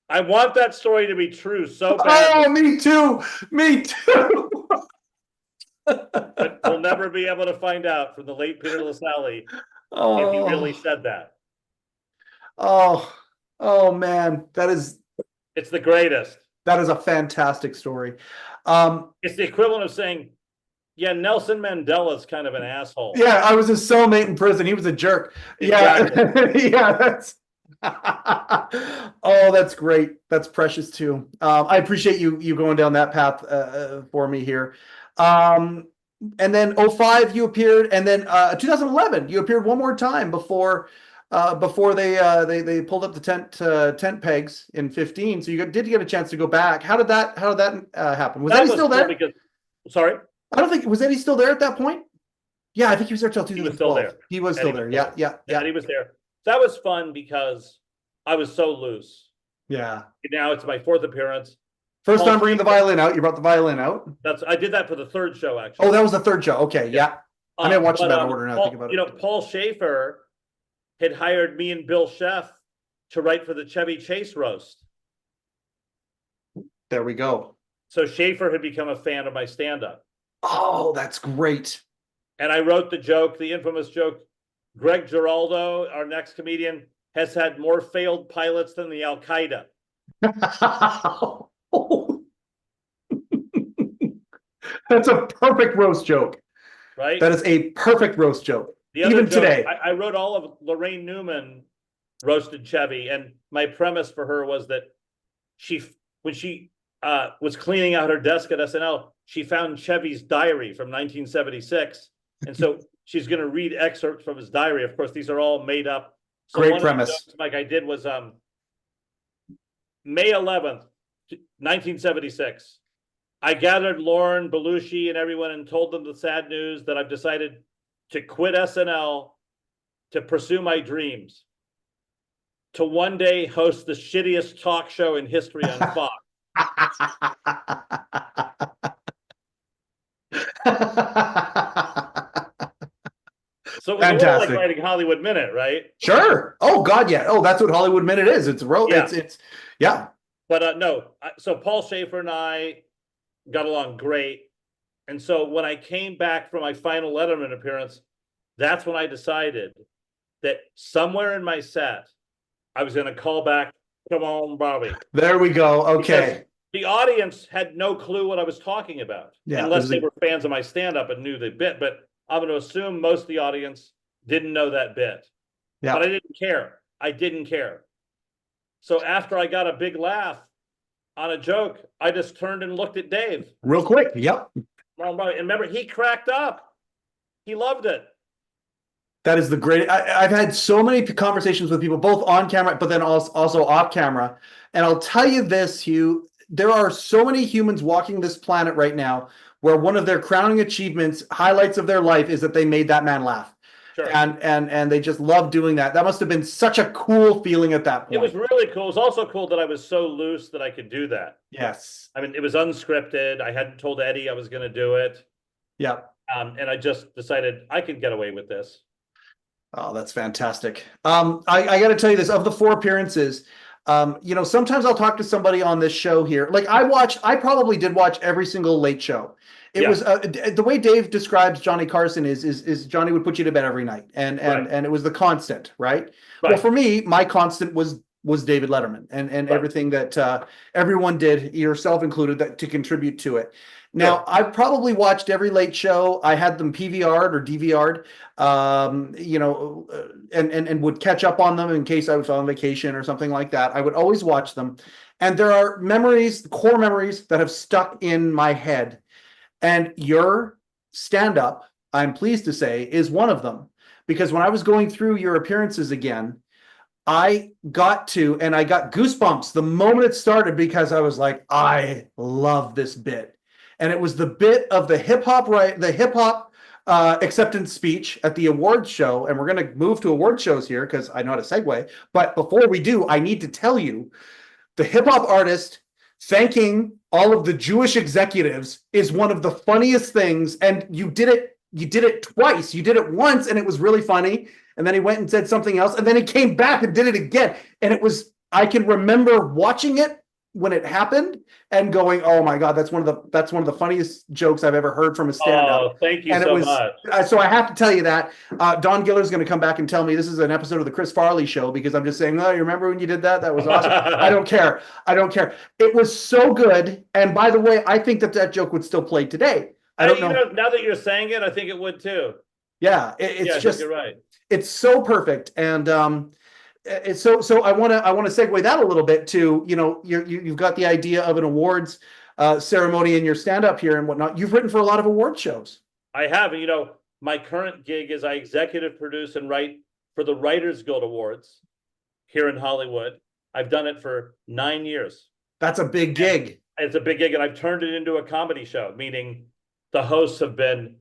I want that story to be true so bad. Oh, me too. But we'll never be able to find out from the late Peter LaSalle if he really said that. Oh man, it's the greatest. That is a fantastic story. It's the equivalent of saying, yeah, Nelson Mandela's kind of an asshole. Yeah, I was his cellmate in prison. He was a jerk. Exactly. Yeah, that's oh, that's great. That's precious too. I appreciate you going down that path for me here. And then 2005 you appeared, and then 2011 you appeared one more time before they pulled up the tent pegs in 2015. So you did get a chance to go back. How did that happen? Was Eddie still there? Sorry, I don't think was Eddie still there at that point. Yeah, I think he was there till 2012. He was still there. He was still there. Yeah. He was there. That was fun because I was so loose. Yeah. Now it's my fourth appearance. First time bringing the violin out. You brought the violin out. I did that for the third show, actually. Oh, that was the third show. Okay, yeah. I didn't watch that order now. Think about it. Paul Schaefer had hired me and Bill Sheff to write for the Chevy Chase roast. There we go. So Schaefer had become a fan of my stand-up. Oh, that's great. And I wrote the infamous joke, Greg Giraldo, our next comedian, has had more failed pilots than the Al-Qaeda. That's a perfect roast joke. Right? That is a perfect roast joke. Even today. I wrote all of Lorraine Newman roasted Chevy, and my premise for her was that when she was cleaning out her desk at SNL, she found Chevy's diary from 1976. And so she's going to read excerpts from his diary. Of course, these are all made up. So great premise. Jokes, Mike, I did was May 11th, 1976. I gathered Lauren, Belushi, and everyone and told them the sad news that I've decided to quit SNL to pursue my dreams, to one day host the shittiest talk show in history on Fox. So it was a little like Fantastic. writing Hollywood Minute, right? Sure. Oh God, yeah. Oh, that's what Hollywood Minute is. Yeah. It's yeah. But no, so Paul Schaefer and I got along great. And so when I came back from my final Letterman appearance, that's when I decided that somewhere in my set, I was going to call back, come on, Bobby. There we go. Okay. Because the audience had no clue what I was talking about, Yeah, unless they were fans of my stand-up and knew the bit. But I'm going to assume most of the audience didn't know that bit. Yeah. But I didn't care. I didn't care. So after I got a big laugh on a joke, I just turned and looked at Dave. Real quick. Yep. And remember, he cracked up. He loved it. That is the great. I've had so many conversations with people, both on camera, but then also off camera. And I'll tell you this, Hugh, there are so many humans walking this planet right now where one of their crowning achievements, highlights of their life, is that they made that man laugh. Sure. And they just love doing that. That must have been such a cool feeling at that point. It was really cool. It was also cool that I was so loose that I could do that. Yes. I mean, it was unscripted. I hadn't told Eddie I was going to do it. Yeah. And I just decided I could get away with this. Oh, that's fantastic. I got to tell you this, of the 4 appearances, sometimes I'll talk to somebody on this show here. Like I probably did watch every single Late Show. It was the way Dave describes Johnny Carson is Johnny would put you to bed every night, and it was the constant, right? Well, for me, my constant was David Letterman and everything that everyone did, yourself included, that to contribute to it. Now, I've probably watched every Late Show. I had them PVR'd or DVR'd, and would catch up on them in case I was on vacation or something like that. I would always watch them. And there are memories, core memories, that have stuck in my head. And your stand-up, I'm pleased to say, is one of them. Because when I was going through your appearances again, I got goosebumps the moment it started, because I was like, I love this bit. And it was the bit of the hip hop acceptance speech at the awards show. And we're going to move to award shows here because I know how to segue. But before we do, I need to tell you, the hip hop artist thanking all of the Jewish executives is one of the funniest things. And you did it twice. You did it once and it was really funny. And then he went and said something else. And then he came back and did it again. And I can remember watching it when it happened and going, oh my God, that's one of the funniest jokes I've ever heard from a stand-up. Oh, thank you so much. So I have to tell you that Don Giller's going to come back and tell me this is an episode of the Chris Farley show, because I'm just saying, oh, you remember when you did that? That was awesome. I don't care. It was so good. And by the way, I think that joke would still play today. I don't know. Now that you're saying it, I think it would too. Yeah, it's just, you're right. It's so perfect. And so I want to segue that a little bit to, you've got the idea of an awards ceremony in your stand-up here and whatnot. You've written for a lot of award shows. I have. My current gig is I executive produce and write for the Writers Guild Awards here in Hollywood. I've done it for 9 years. That's a big gig. It's a big gig, and I've turned it into a comedy show, meaning the hosts have been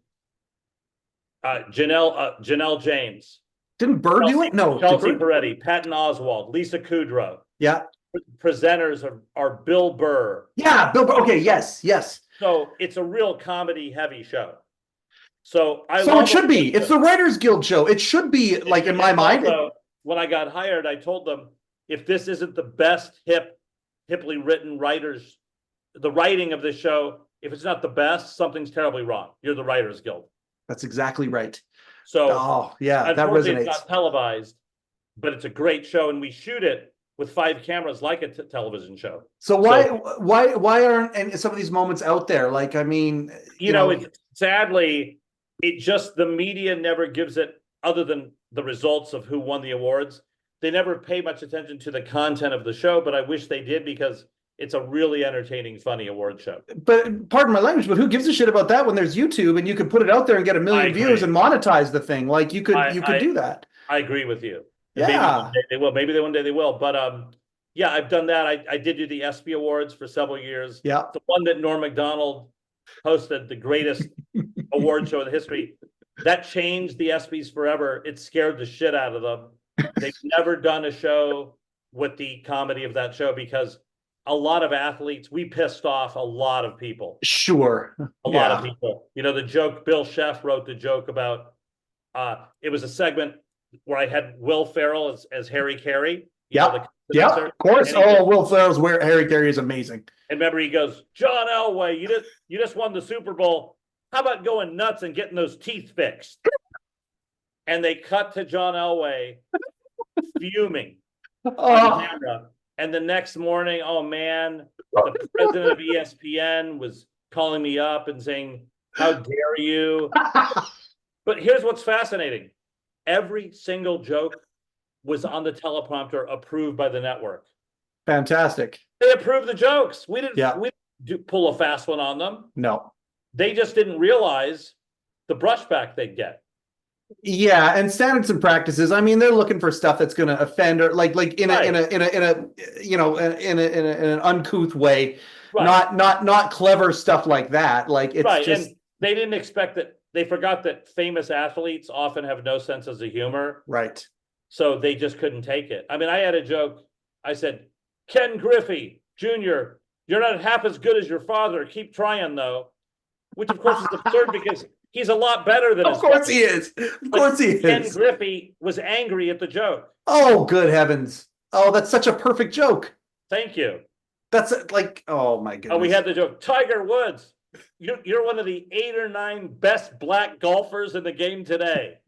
Janelle James. Didn't Burr do it? No. Chelsea Peretti, Patton Oswalt, Lisa Kudrow. Yeah. Presenters are Bill Burr. Yeah, Bill Burr. Okay, yes. So it's a real comedy-heavy show. So it should be. It's the Writers Guild show. It should be, like, in my mind. When I got hired, I told them, if this isn't the best hiply written the writing of this show, if it's not the best, something's terribly wrong. You're the Writers Guild. That's exactly right. So, that resonates. It's not televised, but it's a great show, and we shoot it with 5 cameras like a television show. So why aren't some of these moments out there? Like, I mean, sadly, the media never gives it, other than the results of who won the awards. They never pay much attention to the content of the show, but I wish they did, because it's a really entertaining, funny award show. But pardon my language, but who gives a shit about that when there's YouTube and you can put it out there and get 1 million views and monetize the thing? Like, you could do that. I agree with you. Yeah. Maybe one day they will. But I've done that. I did do the ESPY Awards for several years. Yeah. The one that Norm Macdonald hosted, the greatest award show in the history. That changed the ESPYs forever. It scared the shit out of them. They've never done a show with the comedy of that show, because a lot of athletes, we pissed off a lot of people. Sure. A lot of people. You know, the joke, Bill Sheff wrote the joke about, it was a segment where I had Will Ferrell as Harry Carey. Yeah, of course. Will Ferrell's where Harry Carey is amazing. And remember, he goes, John Elway, you just won the Super Bowl. How about going nuts and getting those teeth fixed? And they cut to John Elway fuming on camera. And the next morning, oh man, the president of ESPN was calling me up and saying, how dare you? But here's what's fascinating. Every single joke was on the teleprompter approved by the network. Fantastic. They approved the jokes. We didn't pull a fast one on them. No. They just didn't realize the brushback they'd get. Yeah, and standards and practices. I mean, they're looking for stuff that's going to offend or like in an uncouth way, right. not clever stuff like that. Like it's right. Just and they didn't expect that. They forgot that famous athletes often have no sense of humor. Right. So they just couldn't take it. I mean, I had a joke. I said, Ken Griffey Jr., you're not half as good as your father. Keep trying though, which of course is absurd because he's a lot better than Of course he is. Of course he is. Ken Griffey was angry at the joke. Oh, good heavens. Oh, that's such a perfect joke. Thank you. That's like, oh my goodness. Oh, we had the joke. Tiger Woods, you're one of the 8 or 9 best black golfers in the game today.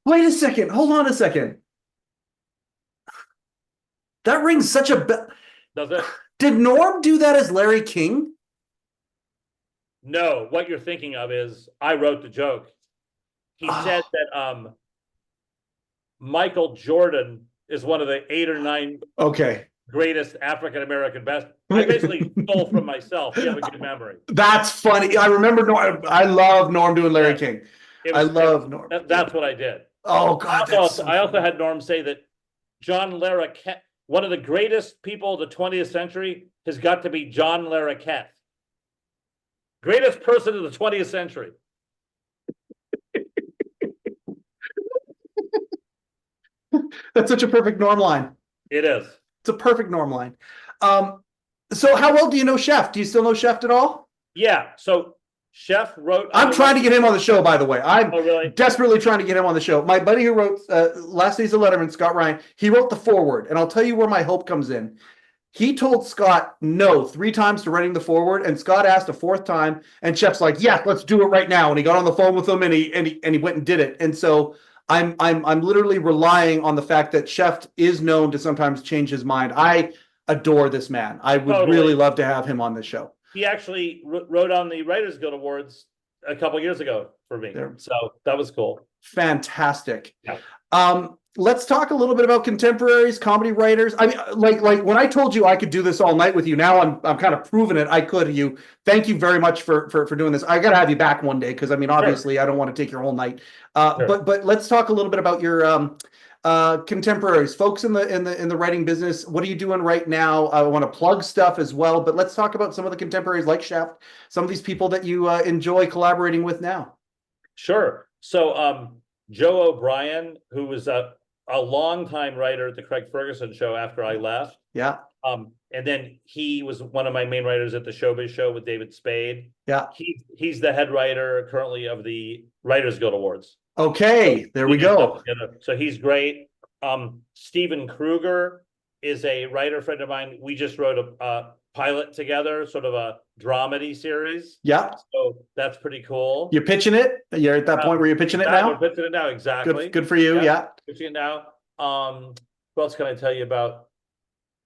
Wait a second. Hold on a second. That rings such a bell. Does it? Did Norm do that as Larry King? No, what you're thinking of is I wrote the joke. He said that Michael Jordan is one of the 8 or 9 greatest African American best. I basically stole from myself. You have a good memory. That's funny. I remember Norm. I love Norm doing Larry King. I love Norm. That's what I did. Oh God! I also had Norm say that John Larroquette, one of the greatest people of the 20th century, has got to be John Larroquette. Greatest person of the 20th century. That's such a perfect Norm line. It is. It's a perfect Norm line. So how well do you know Chef? Do you still know Chef at all? Yeah. So Chef wrote. I'm trying to get him on the show, by the way. I'm really? desperately trying to get him on the show. My buddy who wrote Last Days of Letterman, Scott Ryan, he wrote the foreword. And I'll tell you where my hope comes in. He told Scott no 3 times to writing the foreword, and Scott asked a 4th time, and Chef's like, yeah, let's do it right now. And he got on the phone with him and he went and did it. And so I'm literally relying on the fact that Chef is known to sometimes change his mind. I adore this man. I would really love to have him on the show. He actually wrote on the Writers Guild Awards a couple years ago for me. So that was cool. Fantastic. Yeah. Let's talk a little bit about contemporaries, comedy writers. I mean, like when I told you I could do this all night with you, now I'm kind of proving it. I could. You. Thank you very much for doing this. I got to have you back one day because I mean, obviously, I don't want to take your whole night. But let's talk a little bit about your contemporaries, folks in the writing business. What are you doing right now? I want to plug stuff as well, but let's talk about some of the contemporaries like Chef, some of these people that you enjoy collaborating with now. Sure. So Joe O'Brien, who was a longtime writer at the Craig Ferguson show after I left. Yeah. And then he was one of my main writers at the Showbiz Show with David Spade. Yeah. He's the head writer currently of the Writers Guild Awards. Okay, so there we go. So he's great. Stephen Kruger is a writer friend of mine. We just wrote a pilot together, sort of a dramedy series. Yeah. So that's pretty cool. You're pitching it? You're at that point where you're pitching it now? We're pitching it now, exactly. Good for you, yeah. Pitching it now. What else can I tell you about?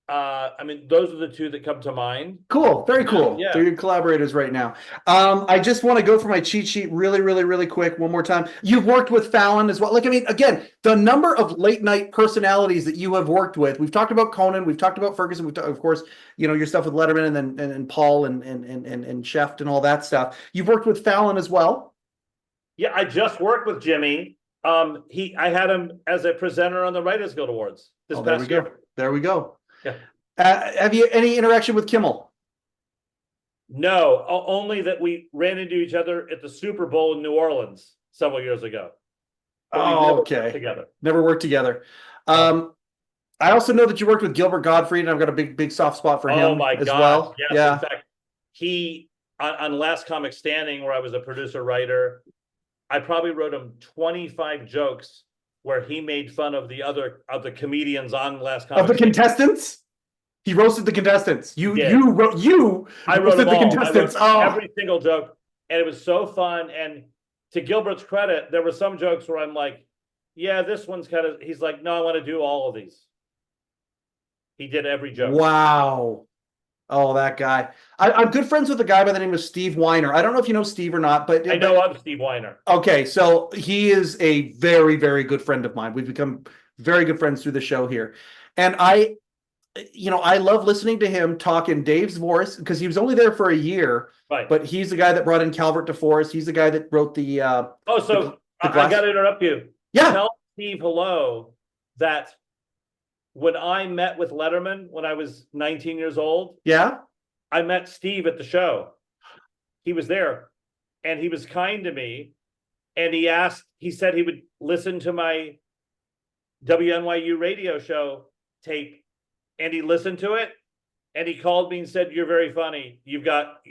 I mean, those are the 2 that come to mind. Cool. Very cool. Yeah. They're your collaborators right now. I just want to go for my cheat sheet really quick one more time. You've worked with Fallon as well. Like, I mean, again, the number of late night personalities that you have worked with. We've talked about Conan. We've talked about Ferguson. Of course, you know, your stuff with Letterman and Paul and Chef and all that stuff. You've worked with Fallon as well. Yeah, I just worked with Jimmy. I had him as a presenter on the Writers Guild Awards this past year. There we go. Yeah. Have you any interaction with Kimmel? No, only that we ran into each other at the Super Bowl in New Orleans several years ago. but we've Oh, never okay. worked together. Never worked together. I also know that you worked with Gilbert Gottfried, and I've got a big soft spot for Oh him my as God. well. Yes. Yeah. In fact, he on Last Comic Standing, where I was a producer writer, I probably wrote him 25 jokes where he made fun of the comedians on Last Comic Of the Standing. contestants? He roasted the contestants. did. I I wrote roasted them the all. contestants. I wrote Oh, every single joke, and it was so fun. And to Gilbert's credit, there were some jokes where I'm like, yeah, this one's kind of, he's like, no, I want to do all of these. He did every joke. wow. Oh, that guy. I'm good friends with a guy by the name of Steve Weiner. I don't know if you know Steve or not, but I know of Steve Weiner. okay, so he is a very, very good friend of mine. We've become very good friends through the show here. And I love listening to him talk in Dave's voice because he was only there for a year. Right. But he's the guy that brought in Calvert DeForest. He's the guy that wrote the I glass- got to interrupt you. Yeah. Tell Steve hello that when I met with Letterman when I was 19 years old, Yeah. I met Steve at the show. He was there and he was kind to me. And he said he would listen to my WNYU radio show tape, and he listened to it and he called me and said, "You're very funny. You've got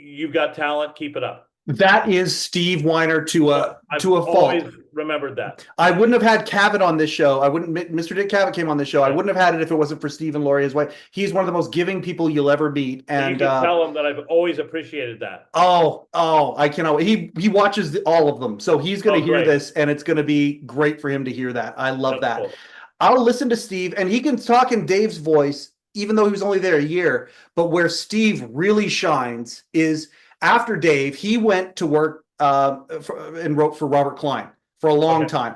talent. Keep it up." That is Steve Weiner to a fault. Always remembered that. I wouldn't have had Cavett on this show. Mr. Dick Cavett came on this show. I wouldn't have had it if it wasn't for Steve and Lori, his wife. He's one of the most giving people you'll ever meet. And you can tell him that I've always appreciated that. I cannot. He watches all of them, so he's going to hear great. this, and it's going to be great for him to hear that. I love That's that. cool. I'll listen to Steve, and he can talk in Dave's voice, even though he was only there a year. But where Steve really shines is after Dave, he went to work and wrote for Robert Klein for a long time.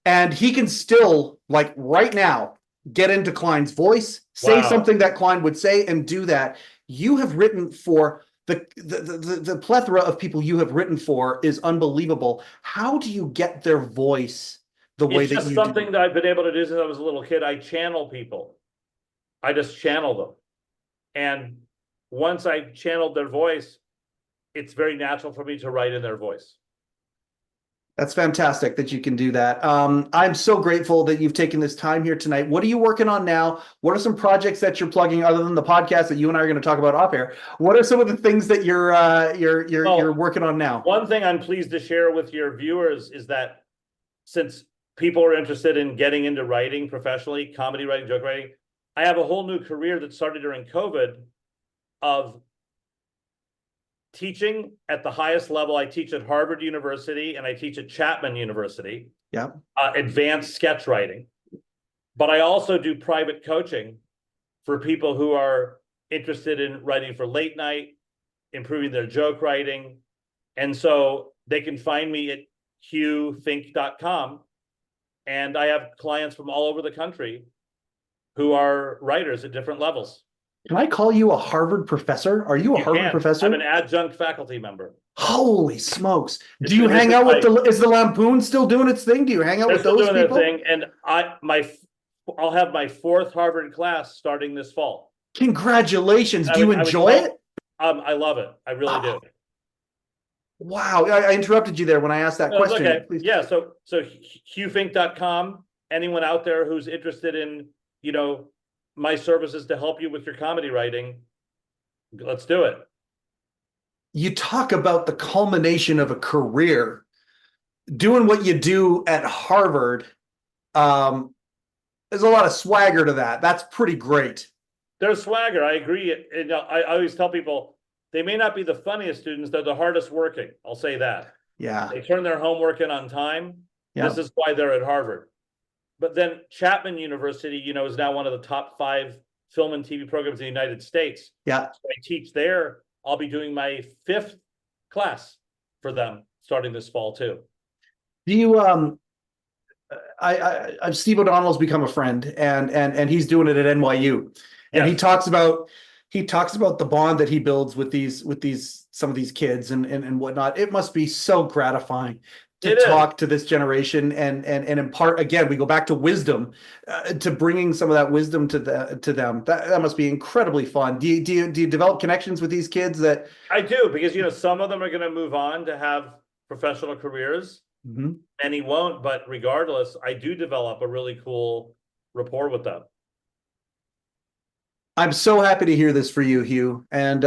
And he can still, like right now, get into Klein's voice, say something that Klein would say, and do that. You have written for the plethora of people you have written for is unbelievable. How do you get their voice the way that you do? It's just something that I've been able to do since I was a little kid. I channel people. I just channel them. And once I channeled their voice, it's very natural for me to write in their voice. That's fantastic that you can do that. I'm so grateful that you've taken this time here tonight. What are you working on now? What are some projects that you're plugging other than the podcast that you and I are going to talk about off air? What are some of the things that you're working on now? One thing I'm pleased to share with your viewers is that since people are interested in getting into writing professionally, comedy writing, joke writing, I have a whole new career that started during COVID of teaching at the highest level. I teach at Harvard University and I teach at Chapman University. Yeah. Advanced sketch writing. But I also do private coaching for people who are interested in writing for late night, improving their joke writing. And so they can find me at hughfink.com. And I have clients from all over the country who are writers at different levels. Can I call you a Harvard professor? Are you a Harvard professor? I'm an adjunct faculty member. Holy smokes. Do you hang out with is the Lampoon still doing its thing? Do you hang out with those people? Their thing, and I'll have my 4th Harvard class starting this fall. Congratulations. Do you enjoy it? I love it. I really do. Wow. I interrupted you there when I asked that question. Okay. Please. Yeah. So hughfink.com, anyone out there who's interested in, my services to help you with your comedy writing, let's do it. You talk about the culmination of a career doing what you do at Harvard. There's a lot of swagger to that. That's pretty great. There's swagger. I agree. And I always tell people they may not be the funniest students. They're the hardest working. I'll say that. Yeah. They turn their homework in on time. Yeah. This is why they're at Harvard. But then Chapman University, is now one of the top 5 film and TV programs in the United States. Yeah. So I teach there. I'll be doing my 5th class for them starting this fall too. Do you Steve O'Donnell's become a friend and he's doing it at NYU. And he talks about the bond that he builds with some of these kids and whatnot. It must be so gratifying to talk to this generation and impart, again, we go back to wisdom, to bringing some of that wisdom to them. That must be incredibly fun. Do you develop connections with these kids? That I do, because some of them are going to move on to have professional careers, Many won't, but regardless, I do develop a really cool rapport with them. I'm so happy to hear this for you, Hugh, and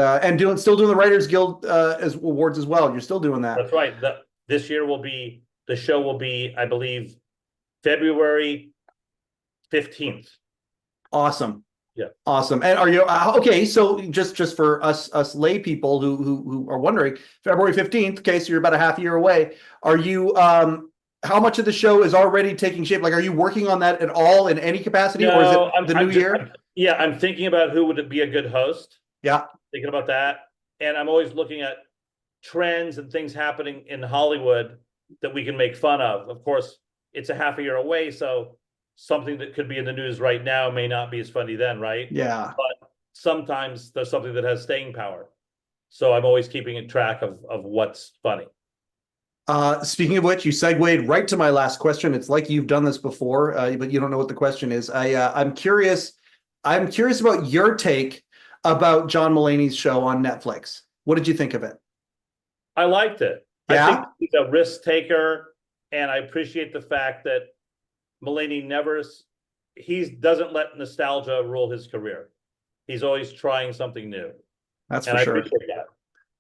still doing the Writers Guild as awards as well. You're still doing that. That's right. This year the show will be, I believe, February 15th. Awesome. Yeah. Awesome. And are you okay? So just for us lay people who are wondering, February 15th. Okay, so you're about a half year away. Are you? How much of the show is already taking shape? Like, are you working on that at all in any capacity, or is it the new year? I'm thinking about who would be a good host. Yeah. Thinking about that, and I'm always looking at trends and things happening in Hollywood that we can make fun of. Of course, it's a half a year away, so something that could be in the news right now may not be as funny then, right? Yeah. But sometimes there's something that has staying power. So I'm always keeping track of what's funny. Speaking of which, you segued right to my last question. It's like you've done this before, but you don't know what the question is. I'm curious. I'm curious about your take about John Mulaney's show on Netflix. What did you think of it? I liked it. Yeah? I think he's a risk taker, and I appreciate the fact that Mulaney doesn't let nostalgia rule his career. He's always trying something new. That's and for sure. I appreciate that.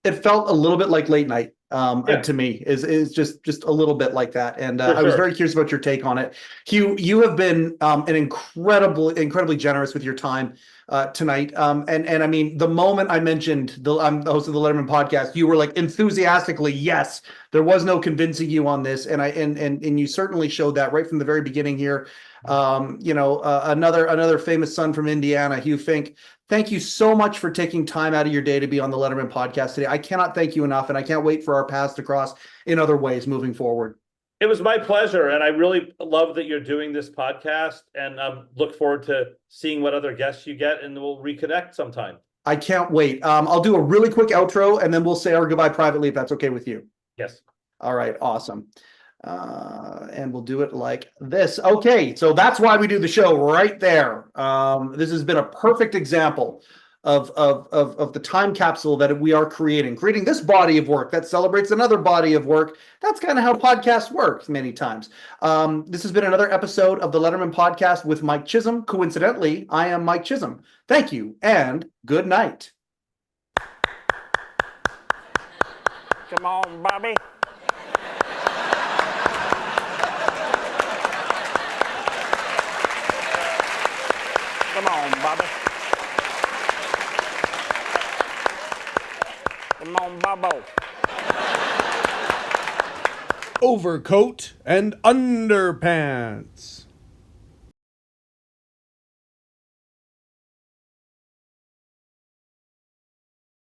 It felt a little bit like late night to me, is just a little bit like that. And I was very curious about your take on it. Hugh, you have been an incredibly generous with your time tonight. And I mean, the moment I mentioned I'm the host of the Letterman podcast, you were like enthusiastically, yes. There was no convincing you on this, and you certainly showed that right from the very beginning here. Another famous son from Indiana, Hugh Fink. Thank you so much for taking time out of your day to be on the Letterman podcast today. I cannot thank you enough, and I can't wait for our paths to cross in other ways moving forward. It was my pleasure, and I really love that you're doing this podcast, and look forward to seeing what other guests you get, and we'll reconnect sometime. I can't wait. I'll do a really quick outro, and then we'll say our goodbye privately if that's okay with you. Yes. All right, awesome. And we'll do it like this. Okay, so that's why we do the show right there. This has been a perfect example of the time capsule that we are creating this body of work that celebrates another body of work. That's kind of how podcasts work many times. This has been another episode of the Letterman Podcast with Mike Chisholm. Coincidentally, I am Mike Chisholm. Thank you and good night. Come on, Bobby. Come on, Bobby. Come on, Bobo. Overcoat and underpants.